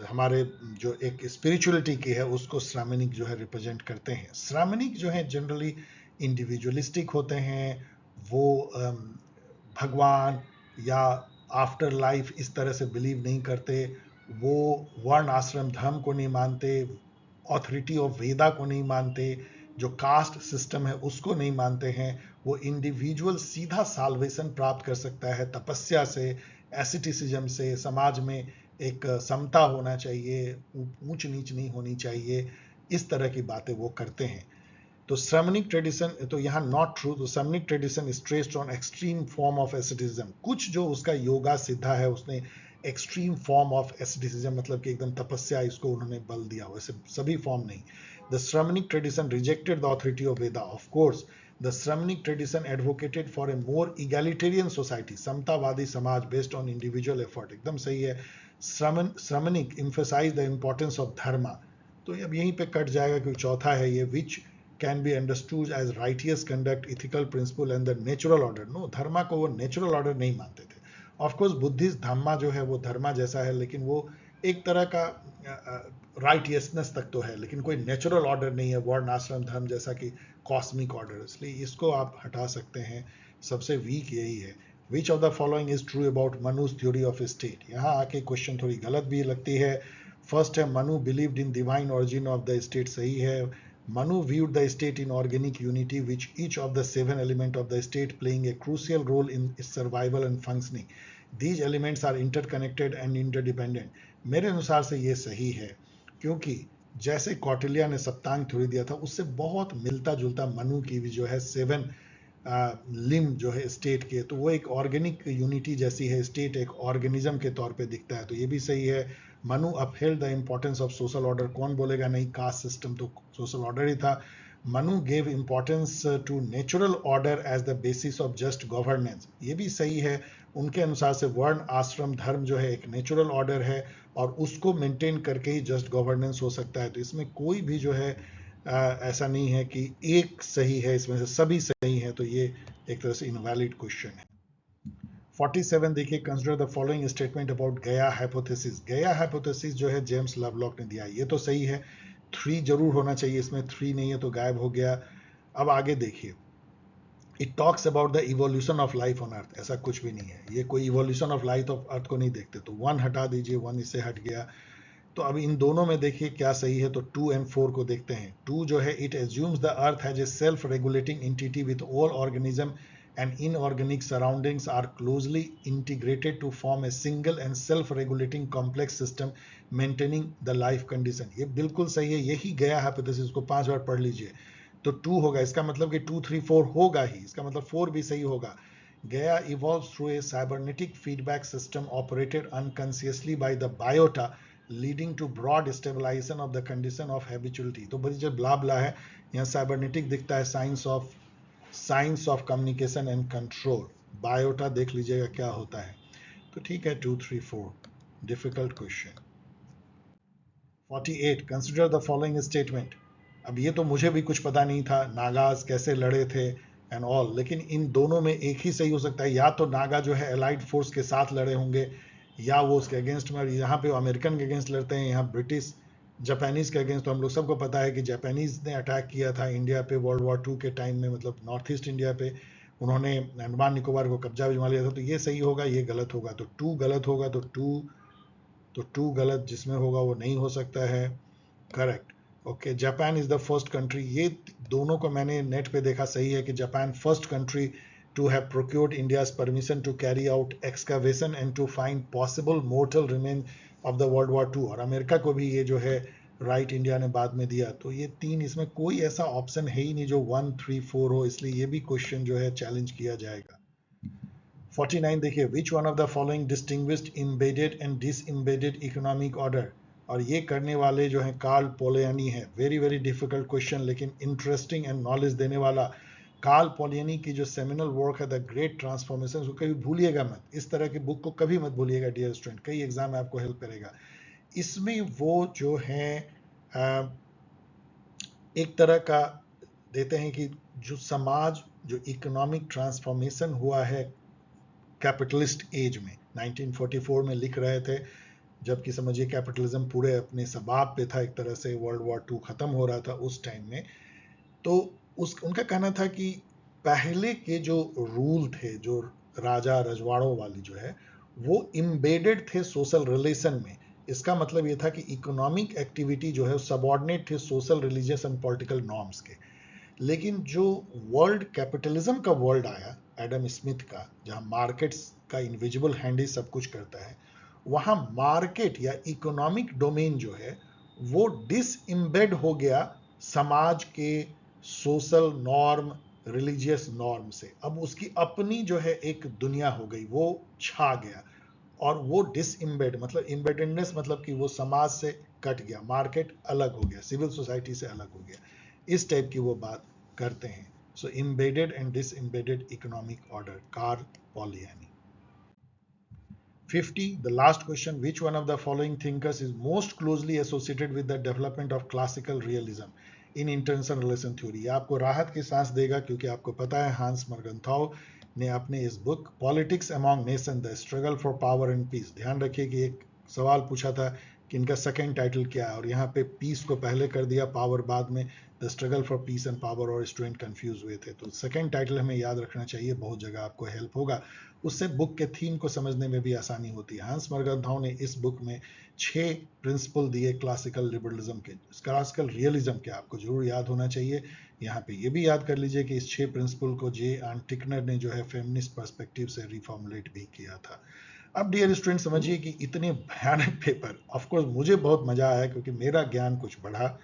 हमारे जो एक स्पिरिचुअलिटी की है उसको श्रामणिक जो है रिप्रेजेंट करते हैं। श्रामणिक जो है जनरली इंडिविजुअलिस्टिक होते हैं, वो भगवान या आफ्टर लाइफ इस तरह से बिलीव नहीं करते, वो वर्ण आश्रम धर्म को नहीं मानते, ऑथोरिटी ऑफ वेदा को नहीं मानते, जो कास्ट सिस्टम है उसको नहीं मानते हैं। वो इंडिविजुअल सीधा साल्वेशन प्राप्त कर सकता है तपस्या से, एसिटिसिज्म से, समाज में एक समता होना चाहिए, ऊंच नीच नहीं होनी चाहिए, इस तरह की बातें वो करते हैं। तो श्रमणिक ट्रेडिशन, तो यहाँ नॉट ट्रू, तो Shramanic tradition is traced on extreme form of asceticism. कुछ जो उसका योगा सिद्धा है उसने एक्सट्रीम फॉर्म ऑफ एसिटिज्म, मतलब कि एकदम तपस्या, इसको उन्होंने बल दिया, वैसे सभी फॉर्म नहीं। The Shramanic tradition rejected the authority of Veda, of course the Shramanic tradition advocated for a more egalitarian society, समतावादी समाज बेस्ड ऑन इंडिविजुअल एफर्ट, एकदम सही है। Shramanic emphasize the importance of dharma, तो अब यहीं पे कट जाएगा क्योंकि चौथा है ये, विच can be understood as righteous conduct, ethical principle and the natural order. No, धर्मा को वो नेचुरल ऑर्डर नहीं मानते थे। ऑफ कोर्स बुद्धिस्ट धम्मा जो है वो धर्मा जैसा है, लेकिन वो एक तरह का राइटियसनेस तक तो है, लेकिन कोई नेचुरल ऑर्डर नहीं है, वर्ण आश्रम धर्म जैसा कि कॉस्मिक ऑर्डर, इसलिए इसको आप हटा सकते हैं। सबसे वीक यही है। Which of the following is true about Manu's theory of state, यहाँ आके क्वेश्चन थोड़ी गलत भी लगती है। फर्स्ट है Manu believed in divine origin of the state, सही है। Manu viewed the state in organic unity, which each of the 7 elements of the state playing a crucial role in its survival and functioning. These elements are interconnected and interdependent. मेरे अनुसार से ये सही है, क्योंकि जैसे कौटिल्य ने सप्तांग थ्योरी दिया था उससे बहुत मिलता जुलता मनु की भी जो है 7 लिम जो है स्टेट के, तो वो एक ऑर्गेनिक यूनिटी जैसी है, स्टेट एक ऑर्गेनिज्म के तौर पे दिखता है, तो ये भी सही है। Manu upheld the importance of social order, कौन बोलेगा नहीं, कास्ट सिस्टम तो सोशल ऑर्डर ही था। Manu gave importance to natural order as the basis of just governance, ये भी सही है। उनके अनुसार से वर्ण आश्रम धर्म जो है एक नेचुरल ऑर्डर है और उसको मेंटेन करके ही जस्ट गवर्नेंस हो सकता है, तो इसमें कोई भी जो है ऐसा नहीं है कि एक सही है, इसमें से सभी सही है, तो ये एक तरह से इनवैलिड क्वेश्चन है। 47 देखिए, consider the following statement about गया हाइपोथेसिस। गया हाइपोथेसिस जो है जेम्स लवलॉक ने दिया, ये तो सही है, 3 जरूर होना चाहिए, इसमें 3 नहीं है तो गायब हो गया। अब आगे देखिए, it talks about the evolution of life on earth, ऐसा कुछ भी नहीं है, ये कोई evolution of life of earth को नहीं देखते, तो 1 हटा दीजिए, 1 इससे हट गया। तो अब इन दोनों में देखिए क्या सही है, तो 2 and 4 को देखते हैं। 2 जो है, it assumes the earth has a self regulating entity with all organism and inorganic surroundings are closely integrated to form a single and self-regulating complex system maintaining the life condition. ये बिल्कुल सही है, यही गया हाइपोथेसिस को 5 बार पढ़ लीजिए तो 2 होगा, इसका मतलब कि 2, 3, 4 होगा ही, इसका मतलब 4 भी सही होगा। Gaia evolves through a cybernetic feedback system operated unconsciously by the biota, leading to broad stabilization of the condition of habituality. तो बड़ी जो ब्ला ब्ला है, यहाँ cybernetic दिखता है, science of communication and control, biota देख लीजिएगा क्या होता है। तो ठीक है, 2, 3, 4 difficult question. 48 consider the following statement. अब ये तो मुझे भी कुछ पता नहीं था, नागाज कैसे लड़े थे एंड ऑल, लेकिन इन दोनों में एक ही सही हो सकता है, या तो नागा जो है एलाइड फोर्स के साथ लड़े होंगे, या वो उसके अगेंस्ट में, यहाँ पे अमेरिकन के अगेंस्ट लड़ते हैं, यहाँ ब्रिटिश जापानीज के अगेंस्ट। तो हम लोग सबको पता है कि जापानीज ने अटैक किया था इंडिया पे वर्ल्ड वॉर 2 के टाइम में, मतलब नॉर्थ ईस्ट इंडिया पे, उन्होंने अंडमान निकोबार को कब्जा भिजवा लिया था, तो ये सही होगा, ये गलत होगा, तो 2 गलत होगा, तो 2 गलत जिसमें होगा वो नहीं हो सकता है correct. Okay, Japan is the first country, ये दोनों को मैंने नेट पे देखा, सही है कि Japan first country to have procured India's permission to carry out excavation and to find possible mortal remains of the World War II, और अमेरिका को भी ये जो है राइट इंडिया ने बाद में दिया। तो ये 3, इसमें कोई ऐसा ऑप्शन है ही नहीं जो 1, 3, 4 हो, इसलिए ये भी क्वेश्चन जो है चैलेंज किया जाएगा। 49 देखिए, which one of the following distinguished embedded and disembedded economic order, और ये करने वाले जो है कार्ल पोलियानी है। वेरी वेरी डिफिकल्ट क्वेश्चन, लेकिन इंटरेस्टिंग एंड नॉलेज देने वाला। कार्ल पोलियानी की जो सेमिनल वर्क है द ग्रेट ट्रांसफॉर्मेशन, उसको कभी भूलिएगा मत, इस तरह की बुक को कभी मत भूलिएगा डियर स्टूडेंट, कई एग्जाम में आपको हेल्प करेगा। इसमें वो जो है एक तरह का देते हैं कि जो समाज, जो इकोनॉमिक ट्रांसफॉर्मेशन हुआ है कैपिटलिस्ट एज में, 1944 में लिख रहे थे, जबकि समझिए कैपिटलिज्म पूरे अपने सबाब पे था, एक तरह से वर्ल्ड वॉर 2 खत्म हो रहा था उस टाइम में। तो उनका कहना था कि पहले के जो रूल थे, जो राजा रजवाड़ों वाली जो है, वो इम्बेडेड थे सोशल रिलेशन में। इसका मतलब ये था कि इकोनॉमिक एक्टिविटी जो है सबॉर्डिनेट थे social, religious and political norms के। लेकिन जो वर्ल्ड कैपिटलिज्म का वर्ल्ड आया एडम स्मिथ का, जहां मार्केट्स का इनविजिबल हैंड ही सब कुछ करता है, वहां मार्केट या इकोनॉमिक डोमेन जो है वो डिसइम्बेड हो गया समाज के सोशल नॉर्म, रिलीजियस नॉर्म से। अब उसकी अपनी जो है एक दुनिया हो गई, वो छा गया। और वो डिसइम्बेड मतलब इम्बेडेडनेस मतलब कि वो समाज से कट गया, मार्केट अलग हो गया, सिविल सोसाइटी से अलग हो गया, इस टाइप की वो बात करते हैं। So embedded and disembedded economic order, Karl Polanyi. 50, the last question, which one of the following thinkers is most closely associated with the development of classical realism in international relation theory? ये आपको राहत की सांस देगा, क्योंकि आपको पता है हांस मर्गनथाउ ने अपने इस book politics among nation, the struggle for power and peace, ध्यान रखिए कि एक सवाल पूछा था कि इनका सेकेंड टाइटल क्या है, और यहाँ पे पीस को पहले कर दिया, पावर बाद में, the struggle for piece and power, और स्टूडेंट कंफ्यूज हुए थे। तो सेकेंड टाइटल हमें याद रखना चाहिए, बहुत जगह आपको हेल्प होगा, उससे बुक के थीम को समझने में भी आसानी होती है। हांस मर्गनथाउ ने इस बुक में 6 प्रिंसिपल दिए क्लासिकल लिबरलिज्म के, क्लासिकल रियलिज्म के, आपको जरूर याद होना चाहिए। यहाँ पे ये भी याद कर लीजिए कि इस 6 प्रिंसिपल को जे आन टिकनर ने जो है फेमिनिस्ट पर्सपेक्टिव से रिफॉर्मुलेट भी किया था। अब डियर स्टूडेंट समझिए कि इतने भयानक पेपर, ऑफ कोर्स मुझे बहुत मजा आया क्योंकि मेरा ज्ञान कुछ बढ़ा,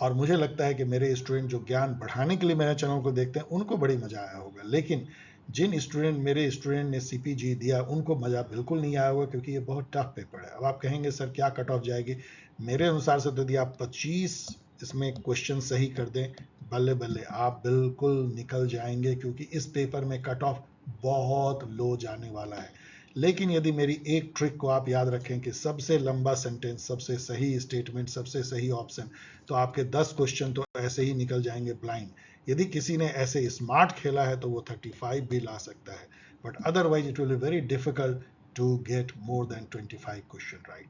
और मुझे लगता है कि मेरे स्टूडेंट जो ज्ञान बढ़ाने के लिए मेरे चैनल को देखते हैं उनको बड़ी मजा आया होगा। लेकिन जिन स्टूडेंट, मेरे स्टूडेंट ने सीपीजी दिया, उनको मजा बिल्कुल नहीं आया होगा, क्योंकि ये बहुत टफ पेपर है। अब आप कहेंगे सर क्या कट ऑफ जाएगी? मेरे अनुसार से तो यदि आप 25 इसमें क्वेश्चन सही कर दें, बल्ले बल्ले आप बिल्कुल निकल जाएंगे, क्योंकि इस पेपर में कट ऑफ बहुत लो जाने वाला है। लेकिन यदि मेरी एक ट्रिक को आप याद रखें कि सबसे लंबा सेंटेंस, सबसे सही स्टेटमेंट, सबसे सही ऑप्शन, तो आपके 10 क्वेश्चन तो ऐसे ही निकल जाएंगे ब्लाइंड। यदि किसी ने ऐसे स्मार्ट खेला है तो वो 35 भी ला सकता है, but otherwise it will be very difficult to get more than 25 question right.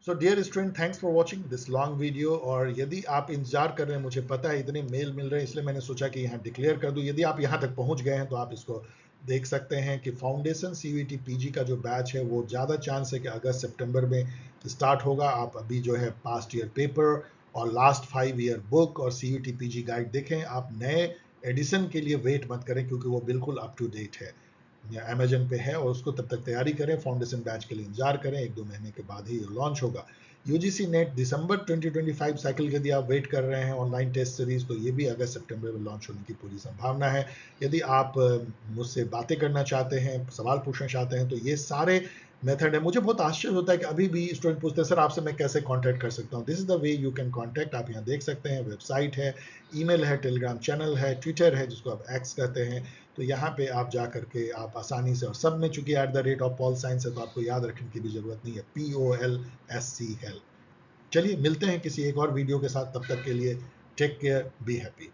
So dear student, thanks for watching this long video. और यदि आप इंतजार कर रहे हैं, मुझे पता है इतने मेल मिल रहे हैं, इसलिए मैंने सोचा कि यहाँ डिक्लेयर कर दूं। यदि आप यहाँ तक पहुँच गए हैं तो आप इसको देख सकते हैं कि फाउंडेशन सीवीटी पीजी का जो बैच है वो ज़्यादा चांस है कि अगस्त सितंबर में स्टार्ट होगा। आप अभी जो है पास्ट ईयर पेपर और लास्ट 5 ईयर बुक और सीवीटी पीजी गाइड देखें। आप नए एडिशन के लिए वेट मत करें, क्योंकि वो बिल्कुल अप टू डेट है, अमेजन पे है, और उसको तब तक तैयारी करें। फाउंडेशन बैच के लिए इंतजार करें, 1-2 महीने के बाद ही लॉन्च होगा। यूजीसी नेट दिसंबर 2025 साइकिल के यदि आप वेट कर रहे हैं ऑनलाइन टेस्ट सीरीज, तो ये भी अगस्त सितंबर में लॉन्च होने की पूरी संभावना है। यदि आप मुझसे बातें करना चाहते हैं, सवाल पूछना चाहते हैं, तो ये सारे मेथड है। मुझे बहुत आश्चर्य होता है कि अभी भी स्टूडेंट पूछते हैं सर आपसे मैं कैसे कांटेक्ट कर सकता हूँ। This is the way you can contact. आप यहाँ देख सकते हैं, वेबसाइट है, ईमेल है, टेलीग्राम चैनल है, ट्विटर है जिसको आप एक्स कहते हैं। तो यहाँ पे आप जा करके आप आसानी से, और सब में चूंकि @PaulScience है तो आपको याद रखने की भी जरूरत नहीं है, POLSC हेल्प। चलिए मिलते हैं किसी एक और वीडियो के साथ, तब तक के लिए टेक केयर, बी हैप्पी।